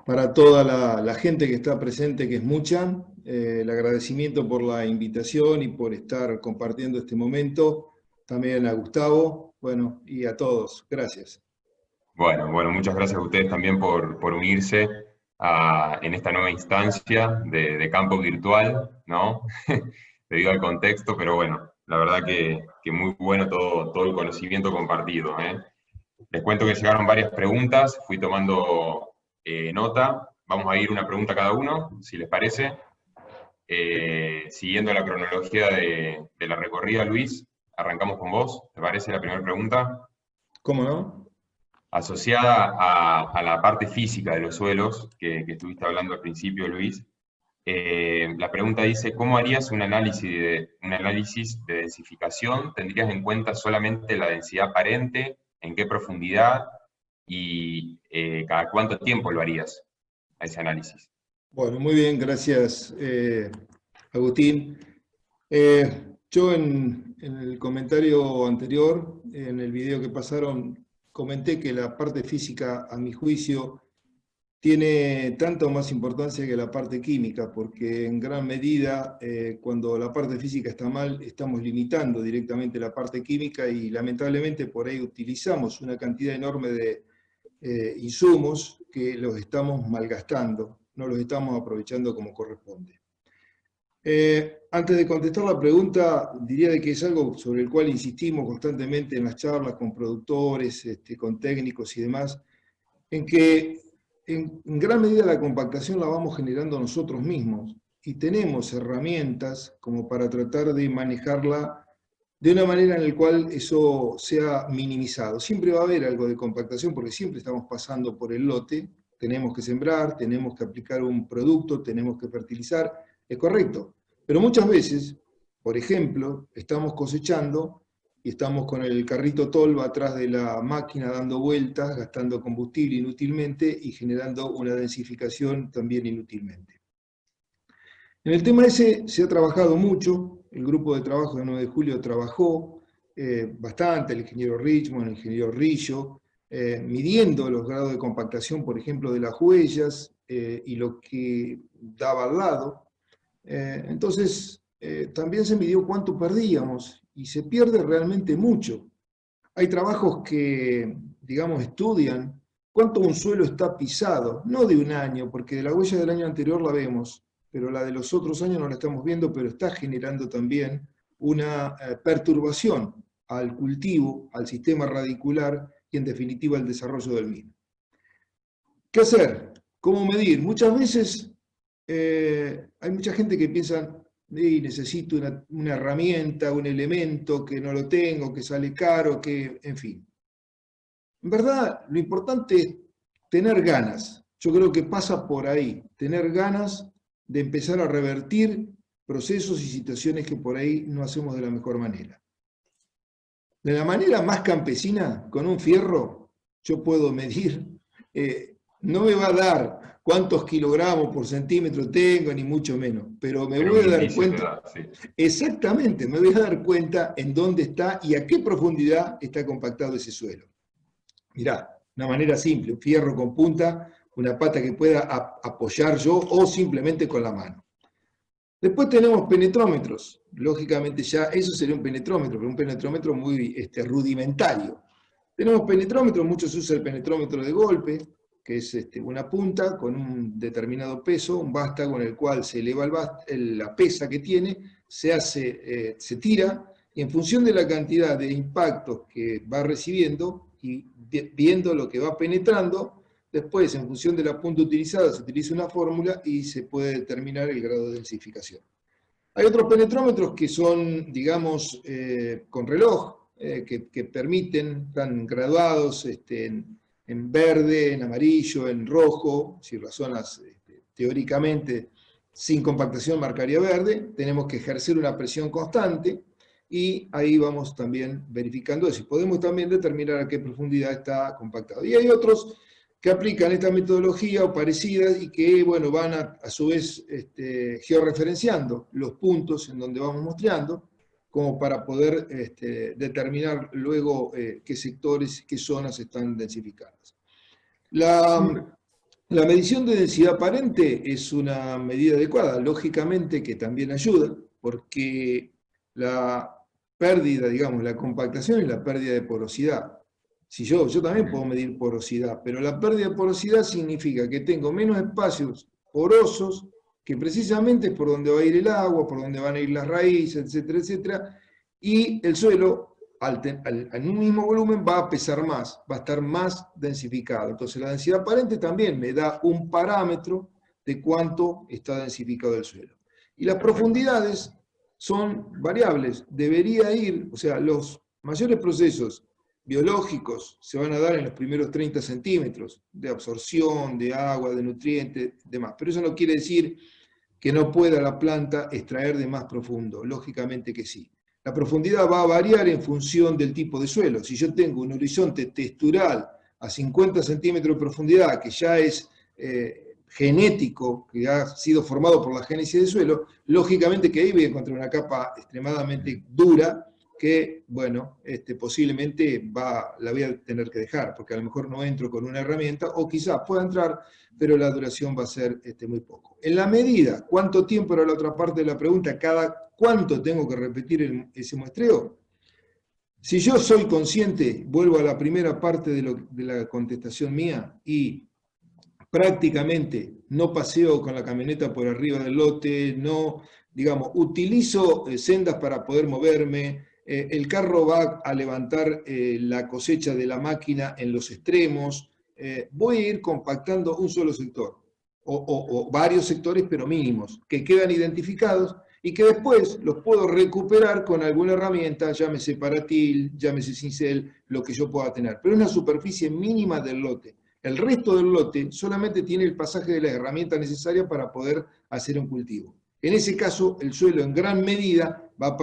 para toda la gente que está presente, que es mucha. El agradecimiento por la invitación y por estar compartiendo este momento. También a Gustavo, bueno, y a todos. Gracias. Bueno, muchas gracias a ustedes también por unirse en esta nueva instancia de campo virtual, ¿no? Debido al contexto, pero bueno, la verdad que muy bueno todo el conocimiento compartido, ¿eh? Les cuento que llegaron varias preguntas, fui tomando nota, vamos a ir una pregunta cada uno, si les parece. Siguiendo la cronología de la recorrida, Luis, arrancamos con vos, ¿te parece la primera pregunta? ¿Cómo no? Asociada a la parte física de los suelos, que estuviste hablando al principio, Luis, la pregunta dice, ¿cómo harías un análisis de densificación? ¿Tendrías en cuenta solamente la densidad aparente? ¿En qué profundidad? ¿Y cada cuánto tiempo lo harías a ese análisis? Bueno, muy bien, gracias, Agustín. Yo en el comentario anterior, en el video que pasaron, comenté que la parte física, a mi juicio, tiene tanto más importancia que la parte química, porque en gran medida, cuando la parte física está mal, estamos limitando directamente la parte química y lamentablemente por ahí utilizamos una cantidad enorme de insumos que los estamos malgastando, no los estamos aprovechando como corresponde. Antes de contestar la pregunta, diría de que es algo sobre el cual insistimos constantemente en las charlas con productores, con técnicos y demás, en que en gran medida la compactación la vamos generando nosotros mismos y tenemos herramientas como para tratar de manejarla de una manera en la cual eso sea minimizado. Siempre va a haber algo de compactación porque siempre estamos pasando por el lote, tenemos que sembrar, tenemos que aplicar un producto, tenemos que fertilizar, es correcto. Pero muchas veces, por ejemplo, estamos cosechando y estamos con el carrito tolva atrás de la máquina dando vueltas, gastando combustible inútilmente y generando una densificación también inútilmente. En el tema ese se ha trabajado mucho, el grupo de trabajo de 9 de julio trabajó bastante, el ingeniero Richmond, el ingeniero Rillo, midiendo los grados de compactación, por ejemplo, de las huellas y lo que daba al lado. Entonces, también se midió cuánto perdíamos, y se pierde realmente mucho. Hay trabajos que, digamos, estudian cuánto un suelo está pisado, no de un año, porque de la huella del año anterior la vemos, pero la de los otros años no la estamos viendo, pero está generando también una perturbación al cultivo, al sistema radicular y en definitiva al desarrollo del mismo. ¿Qué hacer? ¿Cómo medir? Muchas veces hay mucha gente que piensa, necesito una herramienta, un elemento que no lo tengo, que sale caro, que, en fin. En verdad, lo importante es tener ganas. Yo creo que pasa por ahí, tener ganas de empezar a revertir procesos y situaciones que por ahí no hacemos de la mejor manera. De la manera más campesina, con un fierro, yo puedo medir, no me va a dar cuántos kilogramos por centímetro tengo, ni mucho menos, pero me voy a dar cuenta, exactamente, me voy a dar cuenta en dónde está y a qué profundidad está compactado ese suelo. Mirá, una manera simple, un fierro con punta, una pata que pueda apoyar yo o simplemente con la mano. Después tenemos penetrómetros, lógicamente ya eso sería un penetrómetro, pero un penetrómetro muy rudimentario. Tenemos penetrómetros, muchos usan el penetrómetro de golpe, que es una punta con un determinado peso, un vástago en el cual se eleva la pesa que tiene, se tira, y en función de la cantidad de impactos que va recibiendo y viendo lo que va penetrando, después en función de la punta utilizada se utiliza una fórmula y se puede determinar el grado de densificación. Hay otros penetrómetros que son, digamos, con reloj, que permiten, están graduados en verde, en amarillo, en rojo, si las zonas teóricamente sin compactación marcaría verde, tenemos que ejercer una presión constante y ahí vamos también verificando eso. Y podemos también determinar a qué profundidad está compactado. Y hay otros que aplican esta metodología o parecidas y que, bueno, van a su vez georreferenciando los puntos en donde vamos muestreando, como para poder determinar luego qué sectores, qué zonas están densificadas. La medición de densidad aparente es una medida adecuada, lógicamente que también ayuda, porque la pérdida, digamos, la compactación y la pérdida de porosidad. Si yo también puedo medir porosidad, pero la pérdida de porosidad significa que tengo menos espacios porosos, que precisamente es por donde va a ir el agua, por donde van a ir las raíces, etcétera, etcétera, y el suelo, en un mismo volumen, va a pesar más, va a estar más densificado. Entonces la densidad aparente también me da un parámetro de cuánto está densificado el suelo. Y las profundidades son variables, debería ir, o sea, los mayores procesos biológicos se van a dar en los primeros 30 centímetros de absorción, de agua, de nutrientes, demás. Pero eso no quiere decir que no pueda la planta extraer de más profundo, lógicamente que sí. La profundidad va a variar en función del tipo de suelo. Si yo tengo un horizonte textural a 50 centímetros de profundidad, que ya es genético, que ha sido formado por la génesis del suelo, lógicamente que ahí voy a encontrar una capa extremadamente dura, que, bueno, posiblemente la voy a tener que dejar, porque a lo mejor no entro con una herramienta, o quizás pueda entrar, pero la duración va a ser muy poco. En la medida, ¿cuánto tiempo era la otra parte de la pregunta? ¿Cada cuánto tengo que repetir ese muestreo? Si yo soy consciente, vuelvo a la primera parte de la contestación mía, y prácticamente no paseo con la camioneta por arriba del lote, no, digamos, utilizo sendas para poder moverme, el carro va a levantar la cosecha de la máquina en los extremos, voy a ir compactando un solo sector, o varios sectores, pero mínimos, que quedan identificados y que después los puedo recuperar con alguna herramienta, llámese paratil, llámese cincel, lo que yo pueda tener. Pero es una superficie mínima del lote. El resto del lote solamente tiene el pasaje de las herramientas necesarias para poder hacer un cultivo. En ese caso, el suelo en gran medida va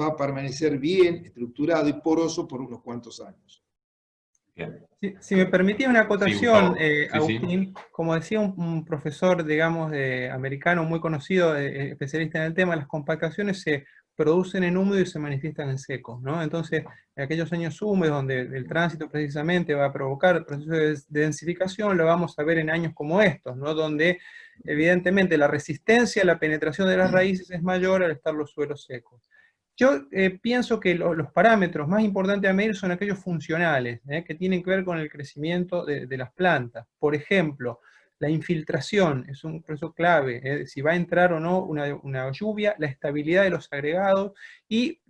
a permanecer bien estructurado y poroso por unos cuantos años. Bien. Si me permitís una acotación, Sí, Agustín, sí. como decía un profesor, digamos, americano muy conocido, especialista en el tema, las compactaciones se producen en húmedo y se manifiestan en seco, ¿no? Entonces, en aquellos años húmedos donde el tránsito precisamente va a provocar el proceso de densificación, lo vamos a ver en años como estos, ¿no? Donde evidentemente la resistencia a la penetración de las raíces es mayor al estar los suelos secos. Yo pienso que los parámetros más importantes a medir son aquellos funcionales, que tienen que ver con el crecimiento de las plantas. Por ejemplo, la infiltración es un proceso clave, si va a entrar o no una lluvia, la estabilidad de los agregados y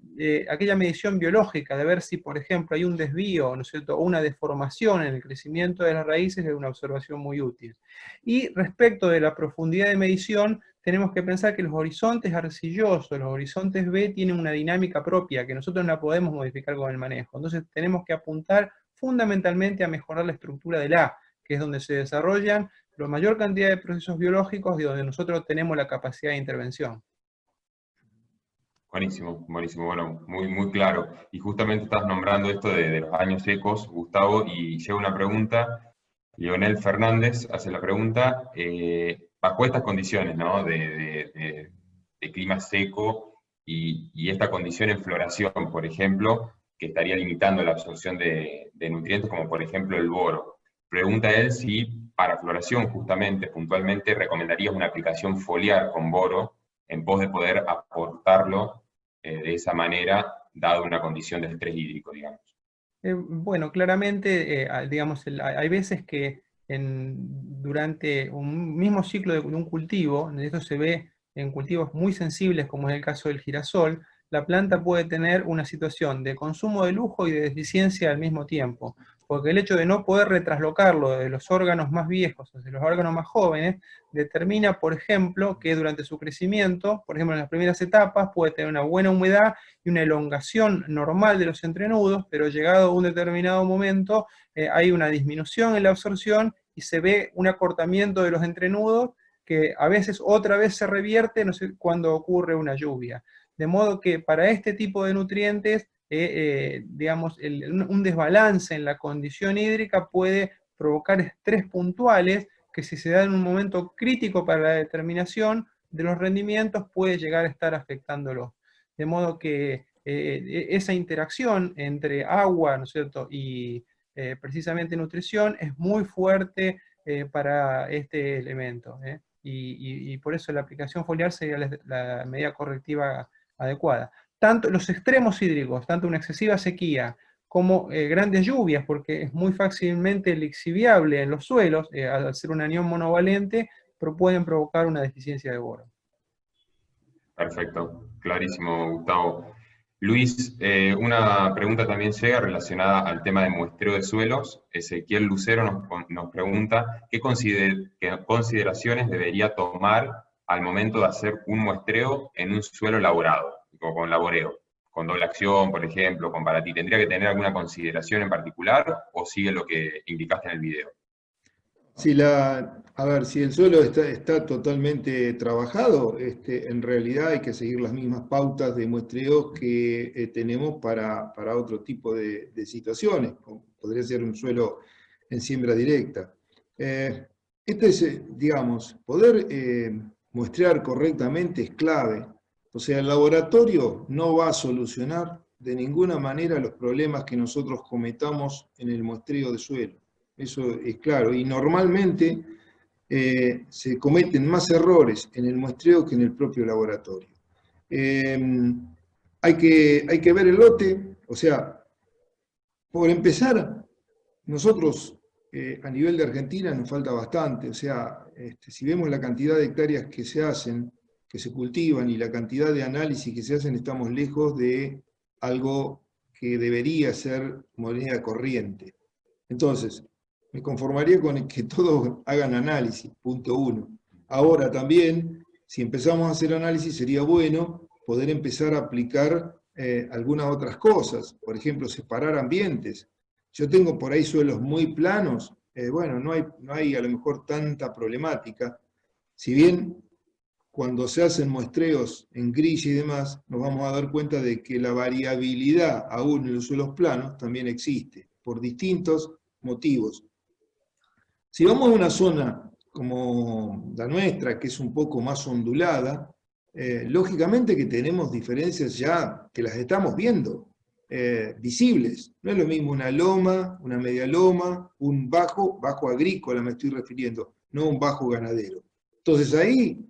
aquella medición biológica de ver si, por ejemplo, hay un desvío, ¿no es cierto?, o una deformación en el crecimiento de las raíces, es una observación muy útil. Y respecto de la profundidad de medición, tenemos que pensar que los horizontes arcillosos, los horizontes B, tienen una dinámica propia que nosotros no podemos modificar con el manejo. Entonces tenemos que apuntar fundamentalmente a mejorar la estructura del A, que es donde se desarrollan la mayor cantidad de procesos biológicos y donde nosotros tenemos la capacidad de intervención. Buenísimo, buenísimo, bueno, muy, muy claro. Y justamente estás nombrando esto de los años secos, Gustavo, y llega una pregunta. Leonel Fernández hace la pregunta, bajo estas condiciones, ¿no?, de clima seco y esta condición en floración, por ejemplo, que estaría limitando la absorción de nutrientes, como por ejemplo el boro. Pregunta él si para floración, justamente, puntualmente, recomendarías una aplicación foliar con boro en pos de poder aportarlo de esa manera, dado una condición de estrés hídrico, digamos. Bueno, claramente, digamos, hay veces que durante un mismo ciclo de un cultivo, esto se ve en cultivos muy sensibles, como es el caso del girasol, la planta puede tener una situación de consumo de lujo y de deficiencia al mismo tiempo, porque el hecho de no poder retraslocarlo de los órganos más viejos hacia los órganos más jóvenes, determina, por ejemplo, que durante su crecimiento, por ejemplo en las primeras etapas, puede tener una buena humedad y una elongación normal de los entrenudos, pero llegado a un determinado momento hay una disminución en la absorción y se ve un acortamiento de los entrenudos que a veces otra vez se revierte, no sé, cuando ocurre una lluvia. De modo que para este tipo de nutrientes, digamos, un desbalance en la condición hídrica puede provocar estrés puntuales que si se da en un momento crítico para la determinación de los rendimientos puede llegar a estar afectándolos. De modo que esa interacción entre agua, ¿no es cierto?, y precisamente nutrición es muy fuerte para este elemento. Y por eso la aplicación foliar sería la medida correctiva adecuada. Tanto los extremos hídricos, tanto una excesiva sequía como grandes lluvias, porque es muy fácilmente lixiviable en los suelos, al ser un anión monovalente, pero pueden provocar una deficiencia de boro. Perfecto, clarísimo, Gustavo. Luis, una pregunta también llega relacionada al tema de muestreo de suelos. Ezequiel Lucero nos pregunta qué consideraciones debería tomar al momento de hacer un muestreo en un suelo laborado, o con laboreo, con doble acción, por ejemplo, con para ti. ¿Tendría que tener alguna consideración en particular o sigue lo que indicaste en el video? Si el suelo está totalmente trabajado, en realidad hay que seguir las mismas pautas de muestreo que tenemos para otro tipo de situaciones, como podría ser un suelo en siembra directa. Digamos, poder muestrear correctamente es clave. O sea, el laboratorio no va a solucionar de ninguna manera los problemas que nosotros cometamos en el muestreo de suelo. Eso es claro, y normalmente se cometen más errores en el muestreo que en el propio laboratorio. Hay que ver el lote, o sea, por empezar, nosotros a nivel de Argentina nos falta bastante, o sea, si vemos la cantidad de hectáreas que se hacen, que se cultivan, y la cantidad de análisis que se hacen, estamos lejos de algo que debería ser moneda corriente. Entonces, me conformaría con que todos hagan análisis, punto uno. Ahora también, si empezamos a hacer análisis, sería bueno poder empezar a aplicar algunas otras cosas. Por ejemplo, separar ambientes. Yo tengo por ahí suelos muy planos, bueno, no hay a lo mejor tanta problemática. Si bien cuando se hacen muestreos en grilla y demás, nos vamos a dar cuenta de que la variabilidad aún en los suelos planos también existe, por distintos motivos. Si vamos a una zona como la nuestra, que es un poco más ondulada, lógicamente que tenemos diferencias ya que las estamos viendo, visibles. No es lo mismo una loma, una media loma, un bajo agrícola me estoy refiriendo, no un bajo ganadero. Entonces ahí,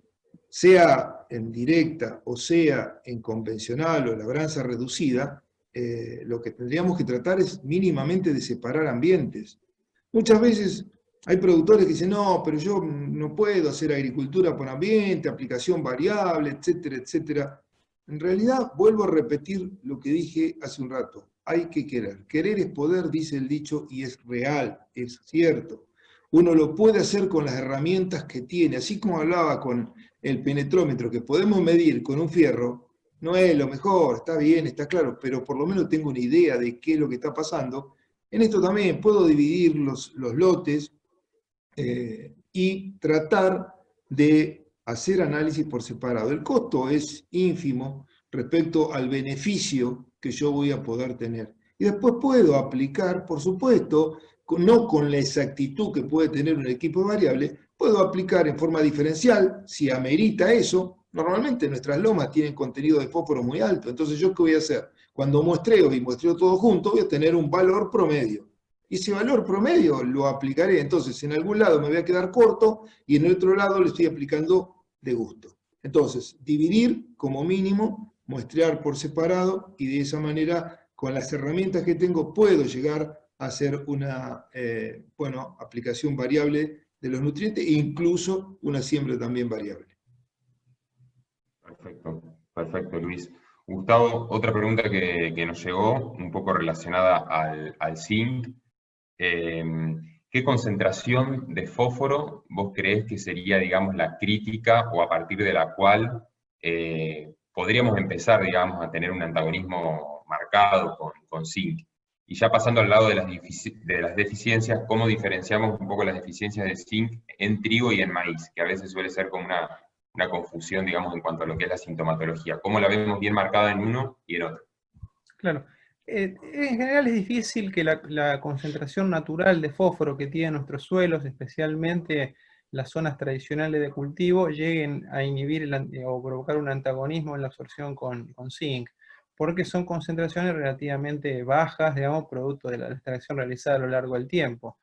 sea en directa o sea en convencional o labranza reducida, lo que tendríamos que tratar es mínimamente de separar ambientes. Muchas veces hay productores que dicen, no, pero yo no puedo hacer agricultura por ambiente, aplicación variable, etcétera, etcétera. En realidad, vuelvo a repetir lo que dije hace un rato, hay que querer. Querer es poder, dice el dicho, y es real, es cierto. Uno lo puede hacer con las herramientas que tiene, así como hablaba con el penetrómetro, que podemos medir con un fierro, no es lo mejor, está bien, está claro, pero por lo menos tengo una idea de qué es lo que está pasando. En esto también puedo dividir los lotes y tratar de hacer análisis por separado. El costo es ínfimo respecto al beneficio que yo voy a poder tener. Y después puedo aplicar, por supuesto, no con la exactitud que puede tener un equipo variable, puedo aplicar en forma diferencial, si amerita eso. Normalmente nuestras lomas tienen contenido de fósforo muy alto, entonces ¿yo qué voy a hacer? Cuando muestreo y muestreo todo junto, voy a tener un valor promedio. Y ese valor promedio lo aplicaré, entonces en algún lado me voy a quedar corto y en el otro lado le estoy aplicando de gusto. Entonces, dividir como mínimo, muestrear por separado, y de esa manera, con las herramientas que tengo, puedo llegar a hacer una aplicación variable de los nutrientes e incluso una siembra también variable. Perfecto, Luis. Gustavo, otra pregunta que nos llegó, un poco relacionada al zinc. ¿Qué concentración de fósforo vos creés que sería, digamos, la crítica o a partir de la cual podríamos empezar, digamos, a tener un antagonismo marcado con zinc? Y ya pasando al lado de las deficiencias, ¿cómo diferenciamos un poco las deficiencias de zinc en trigo y en maíz? Que a veces suele ser como una confusión, digamos, en cuanto a lo que es la sintomatología. ¿Cómo la vemos bien marcada en uno y en otro? Claro. En general es difícil que la concentración natural de fósforo que tienen nuestros suelos, especialmente las zonas tradicionales de cultivo, lleguen a inhibir o provocar un antagonismo en la absorción con zinc, porque son concentraciones relativamente bajas, digamos, producto de la extracción realizada a lo largo del tiempo.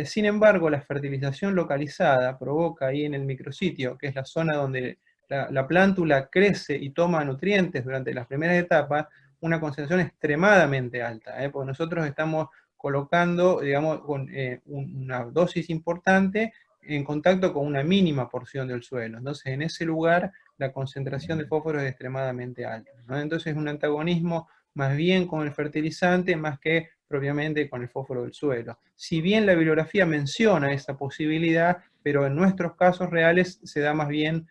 Sin embargo, la fertilización localizada provoca ahí en el micrositio, que es la zona donde la plántula crece y toma nutrientes durante las primeras etapas, una concentración extremadamente alta, porque nosotros estamos colocando, digamos, con una dosis importante en contacto con una mínima porción del suelo. Entonces, en ese lugar, la concentración de fósforo es extremadamente alta, ¿no? Entonces, es un antagonismo más bien con el fertilizante, más que propiamente con el fósforo del suelo. Si bien la bibliografía menciona esa posibilidad, pero en nuestros casos reales se da más bien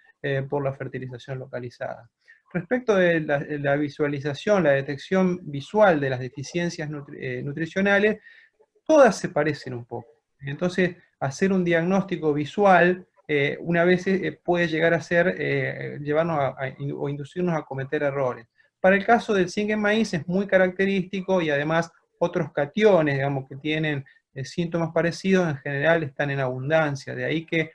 por la fertilización localizada. Respecto de la visualización, la detección visual de las deficiencias nutricionales, todas se parecen un poco. Entonces, hacer un diagnóstico visual una vez puede llegar a ser, llevarnos o inducirnos a cometer errores. Para el caso del zinc en maíz es muy característico y además otros cationes, digamos, que tienen síntomas parecidos, en general están en abundancia. De ahí que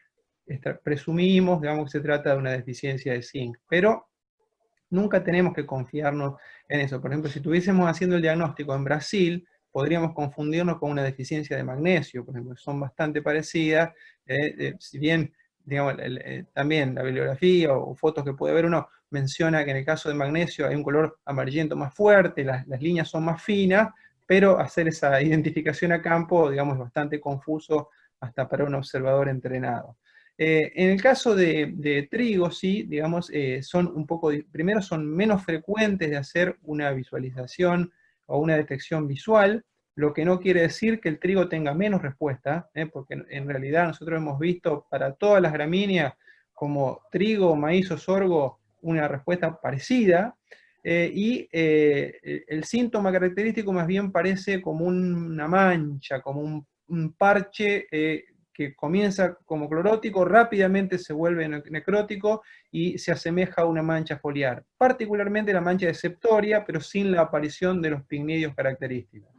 presumimos, digamos, que se trata de una deficiencia de zinc. Pero nunca tenemos que confiarnos en eso. Por ejemplo, si estuviésemos haciendo el diagnóstico en Brasil, podríamos confundirnos con una deficiencia de magnesio, por ejemplo, son bastante parecidas, si bien, digamos, también la bibliografía o fotos que puede ver uno menciona que en el caso de magnesio hay un color amarillento más fuerte, las líneas son más finas, pero hacer esa identificación a campo, digamos, es bastante confuso hasta para un observador entrenado. En el caso de trigo, sí, digamos, son un poco, primero son menos frecuentes de hacer una visualización o una detección visual, lo que no quiere decir que el trigo tenga menos respuesta, porque en realidad nosotros hemos visto para todas las gramíneas, como trigo, maíz o sorgo, una respuesta parecida, y el síntoma característico más bien parece como una mancha, como un parche que comienza como clorótico, rápidamente se vuelve necrótico y se asemeja a una mancha foliar, particularmente la mancha de septoria, pero sin la aparición de los pignidios característicos.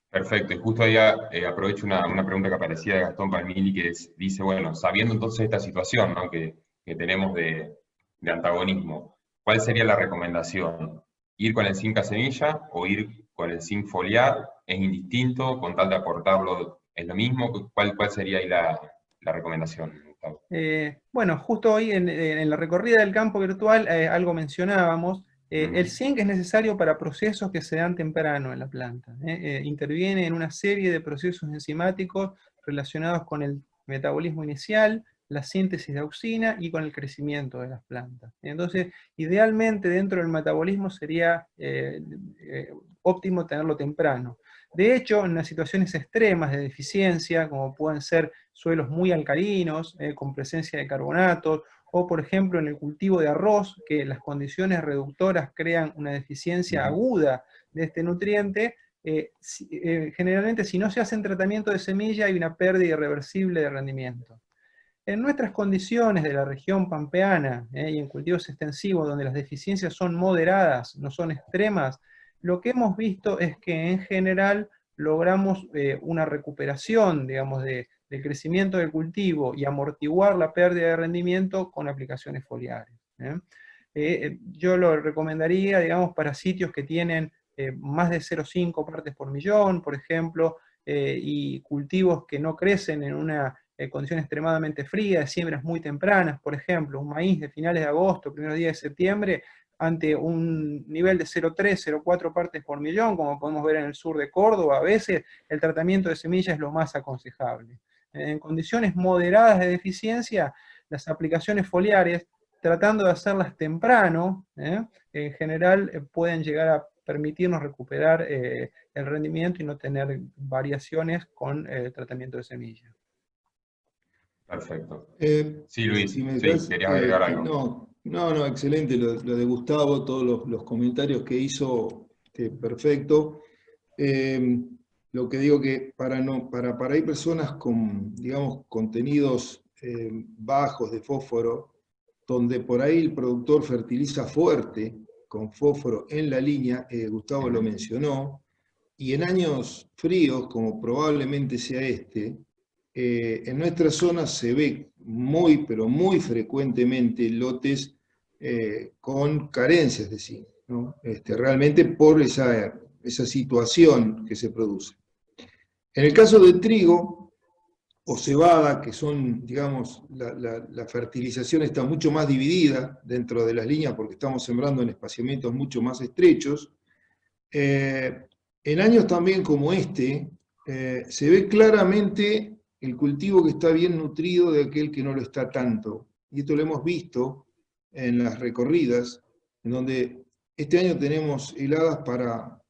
Perfecto, y justo ahí aprovecho una pregunta que aparecía de Gastón Palmini, que dice, bueno, sabiendo entonces esta situación, ¿no?, que tenemos de antagonismo, ¿cuál sería la recomendación? ¿Ir con el zinc a semilla o ir con el zinc foliar? ¿Es indistinto? ¿Con tal de aportarlo es lo mismo? ¿Cuál sería ahí la recomendación, Gustavo? Bueno, justo hoy en la recorrida del campo virtual algo mencionábamos. El zinc es necesario para procesos que se dan temprano en la planta. Interviene en una serie de procesos enzimáticos relacionados con el metabolismo inicial, la síntesis de auxina y con el crecimiento de las plantas. Entonces, idealmente dentro del metabolismo sería óptimo tenerlo temprano. De hecho, en las situaciones extremas de deficiencia, como pueden ser suelos muy alcalinos, con presencia de carbonatos, o por ejemplo en el cultivo de arroz, que las condiciones reductoras crean una deficiencia aguda de este nutriente, generalmente si no se hacen tratamiento de semilla hay una pérdida irreversible de rendimiento. En nuestras condiciones de la región pampeana y en cultivos extensivos donde las deficiencias son moderadas, no son extremas, lo que hemos visto es que en general logramos una recuperación, digamos, del crecimiento del cultivo y amortiguar la pérdida de rendimiento con aplicaciones foliares. Yo lo recomendaría, digamos, para sitios que tienen más de 0,5 partes por millón, por ejemplo, y cultivos que no crecen en una condición extremadamente fría, de siembras muy tempranas, por ejemplo, un maíz de finales de agosto, primeros días de septiembre, ante un nivel de 0,3, 0,4 partes por millón, como podemos ver en el sur de Córdoba, a veces el tratamiento de semilla es lo más aconsejable. En condiciones moderadas de deficiencia, las aplicaciones foliares, tratando de hacerlas temprano, en general pueden llegar a permitirnos recuperar el rendimiento y no tener variaciones con el tratamiento de semilla. Perfecto. Sí, Luis, si me sí, querías agregar algo. No, excelente lo de Gustavo, todos los comentarios que hizo, perfecto. Lo que digo que para hay personas con, digamos, contenidos bajos de fósforo, donde por ahí el productor fertiliza fuerte, con fósforo en la línea, Gustavo lo mencionó, y en años fríos, como probablemente sea este, en nuestra zona se ve muy, pero muy frecuentemente lotes con carencias de zinc, ¿no? Realmente por esa situación que se produce. En el caso del trigo o cebada, que son, digamos, la fertilización está mucho más dividida dentro de las líneas porque estamos sembrando en espaciamientos mucho más estrechos, en años también como este, se ve claramente el cultivo que está bien nutrido de aquel que no lo está tanto. Y esto lo hemos visto en las recorridas, en donde este año tenemos heladas para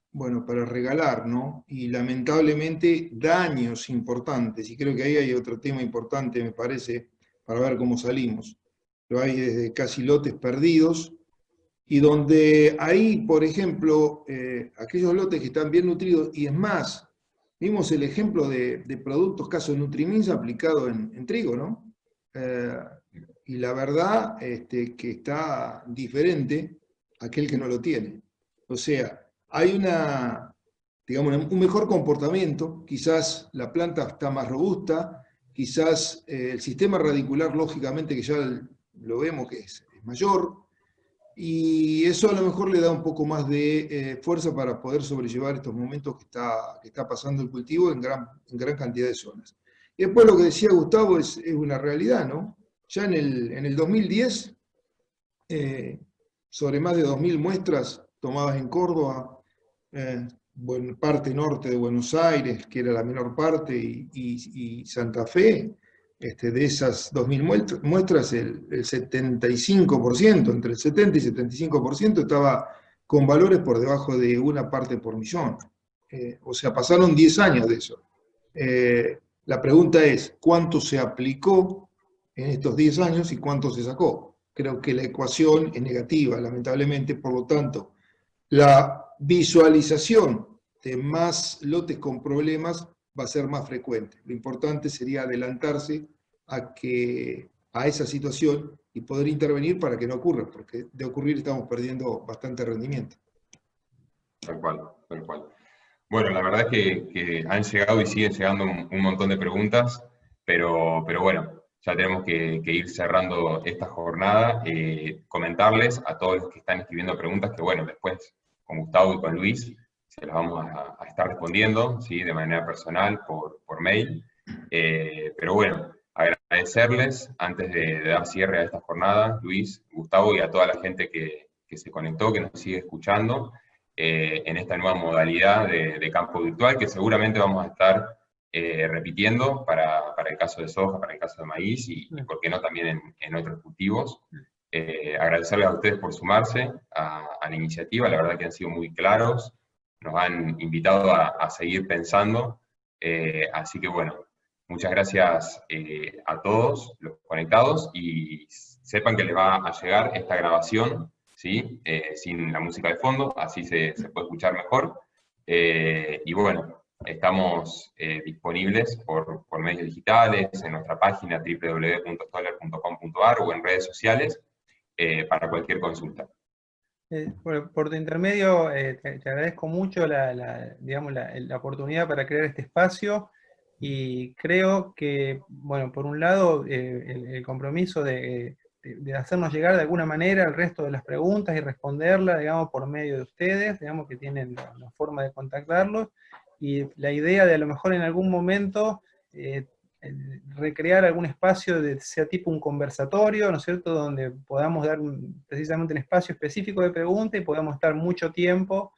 regalar, ¿no? Y lamentablemente daños importantes, y creo que ahí hay otro tema importante, me parece, para ver cómo salimos. Pero hay desde casi lotes perdidos, y donde ahí, por ejemplo, aquellos lotes que están bien nutridos, y es más, vimos el ejemplo de productos caso Nutrimins aplicado en trigo, ¿no? Y la verdad que está diferente a aquel que no lo tiene. O sea, hay digamos, un mejor comportamiento, quizás la planta está más robusta, quizás el sistema radicular, lógicamente, que ya lo vemos que es mayor, y eso a lo mejor le da un poco más de fuerza para poder sobrellevar estos momentos que está pasando el cultivo en gran cantidad de zonas. Y después lo que decía Gustavo es una realidad, ¿no? Ya en el 2010, sobre más de 2.000 muestras tomadas en Córdoba, parte norte de Buenos Aires, que era la menor parte, y Santa Fe, de esas 2.000 muestras, el 75%, entre el 70 y 75% estaba con valores por debajo de una parte por millón. O sea, pasaron 10 años de eso. La pregunta es, ¿cuánto se aplicó en estos 10 años y cuánto se sacó? Creo que la ecuación es negativa, lamentablemente, por lo tanto, la visualización de más lotes con problemas va a ser más frecuente. Lo importante sería adelantarse a esa situación y poder intervenir para que no ocurra, porque de ocurrir estamos perdiendo bastante rendimiento. Tal cual, tal cual. Bueno, la verdad es que han llegado y siguen llegando un montón de preguntas, pero bueno, ya tenemos que ir cerrando esta jornada. Comentarles a todos los que están escribiendo preguntas que, bueno, después con Gustavo y con Luis se las vamos a estar respondiendo, ¿sí? De manera personal, por mail. Pero bueno, agradecerles antes de dar cierre a esta jornada, Luis, Gustavo, y a toda la gente que se conectó, que nos sigue escuchando. En esta nueva modalidad de campo virtual que seguramente vamos a estar repitiendo para el caso de soja, para el caso de maíz y por qué no también en otros cultivos. Agradecerles a ustedes por sumarse a la iniciativa, la verdad que han sido muy claros, nos han invitado a seguir pensando, así que bueno, muchas gracias a todos los conectados y sepan que les va a llegar esta grabación, ¿sí? Sin la música de fondo, así se puede escuchar mejor. Y bueno, estamos disponibles por medios digitales, en nuestra página www.stoller.com.ar o en redes sociales para cualquier consulta. Por tu intermedio, te agradezco mucho digamos, la oportunidad para crear este espacio y creo que, bueno, por un lado, el compromiso de hacernos llegar de alguna manera el resto de las preguntas y responderlas, digamos, por medio de ustedes, digamos, que tienen la forma de contactarlos, y la idea de a lo mejor en algún momento recrear algún espacio, sea tipo un conversatorio, ¿no es cierto?, donde podamos dar precisamente un espacio específico de preguntas y podamos estar mucho tiempo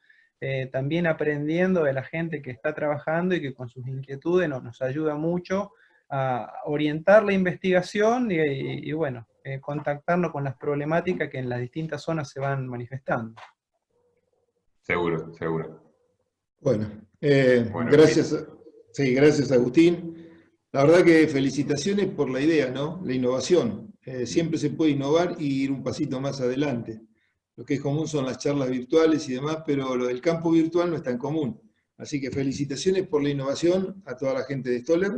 también aprendiendo de la gente que está trabajando y que con sus inquietudes nos ayuda mucho a orientar la investigación y bueno, contactarnos con las problemáticas que en las distintas zonas se van manifestando. Seguro, seguro. Bueno, gracias, gracias Agustín. La verdad que felicitaciones por la idea, ¿no? La innovación. Siempre se puede innovar y ir un pasito más adelante. Lo que es común son las charlas virtuales y demás, pero lo del campo virtual no es tan común. Así que felicitaciones por la innovación a toda la gente de Stoller.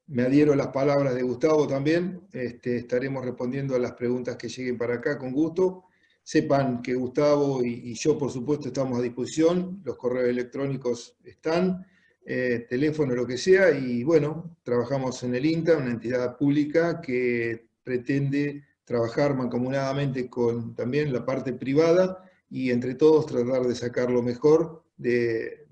Me adhiero a las palabras de Gustavo también. Estaremos respondiendo a las preguntas que lleguen para acá con gusto. sepan que Gustavo y yo, por supuesto, estamos a disposición, los correos electrónicos están, teléfono, lo que sea, y bueno, trabajamos en el INTA, una entidad pública que pretende trabajar mancomunadamente con también la parte privada y entre todos tratar de sacar lo mejor de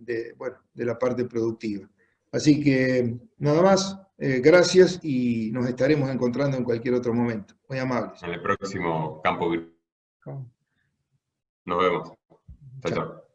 la parte productiva. Así que nada más, gracias y nos estaremos encontrando en cualquier otro momento. Muy amables. En el próximo campo. Nos vemos. Chao, chao.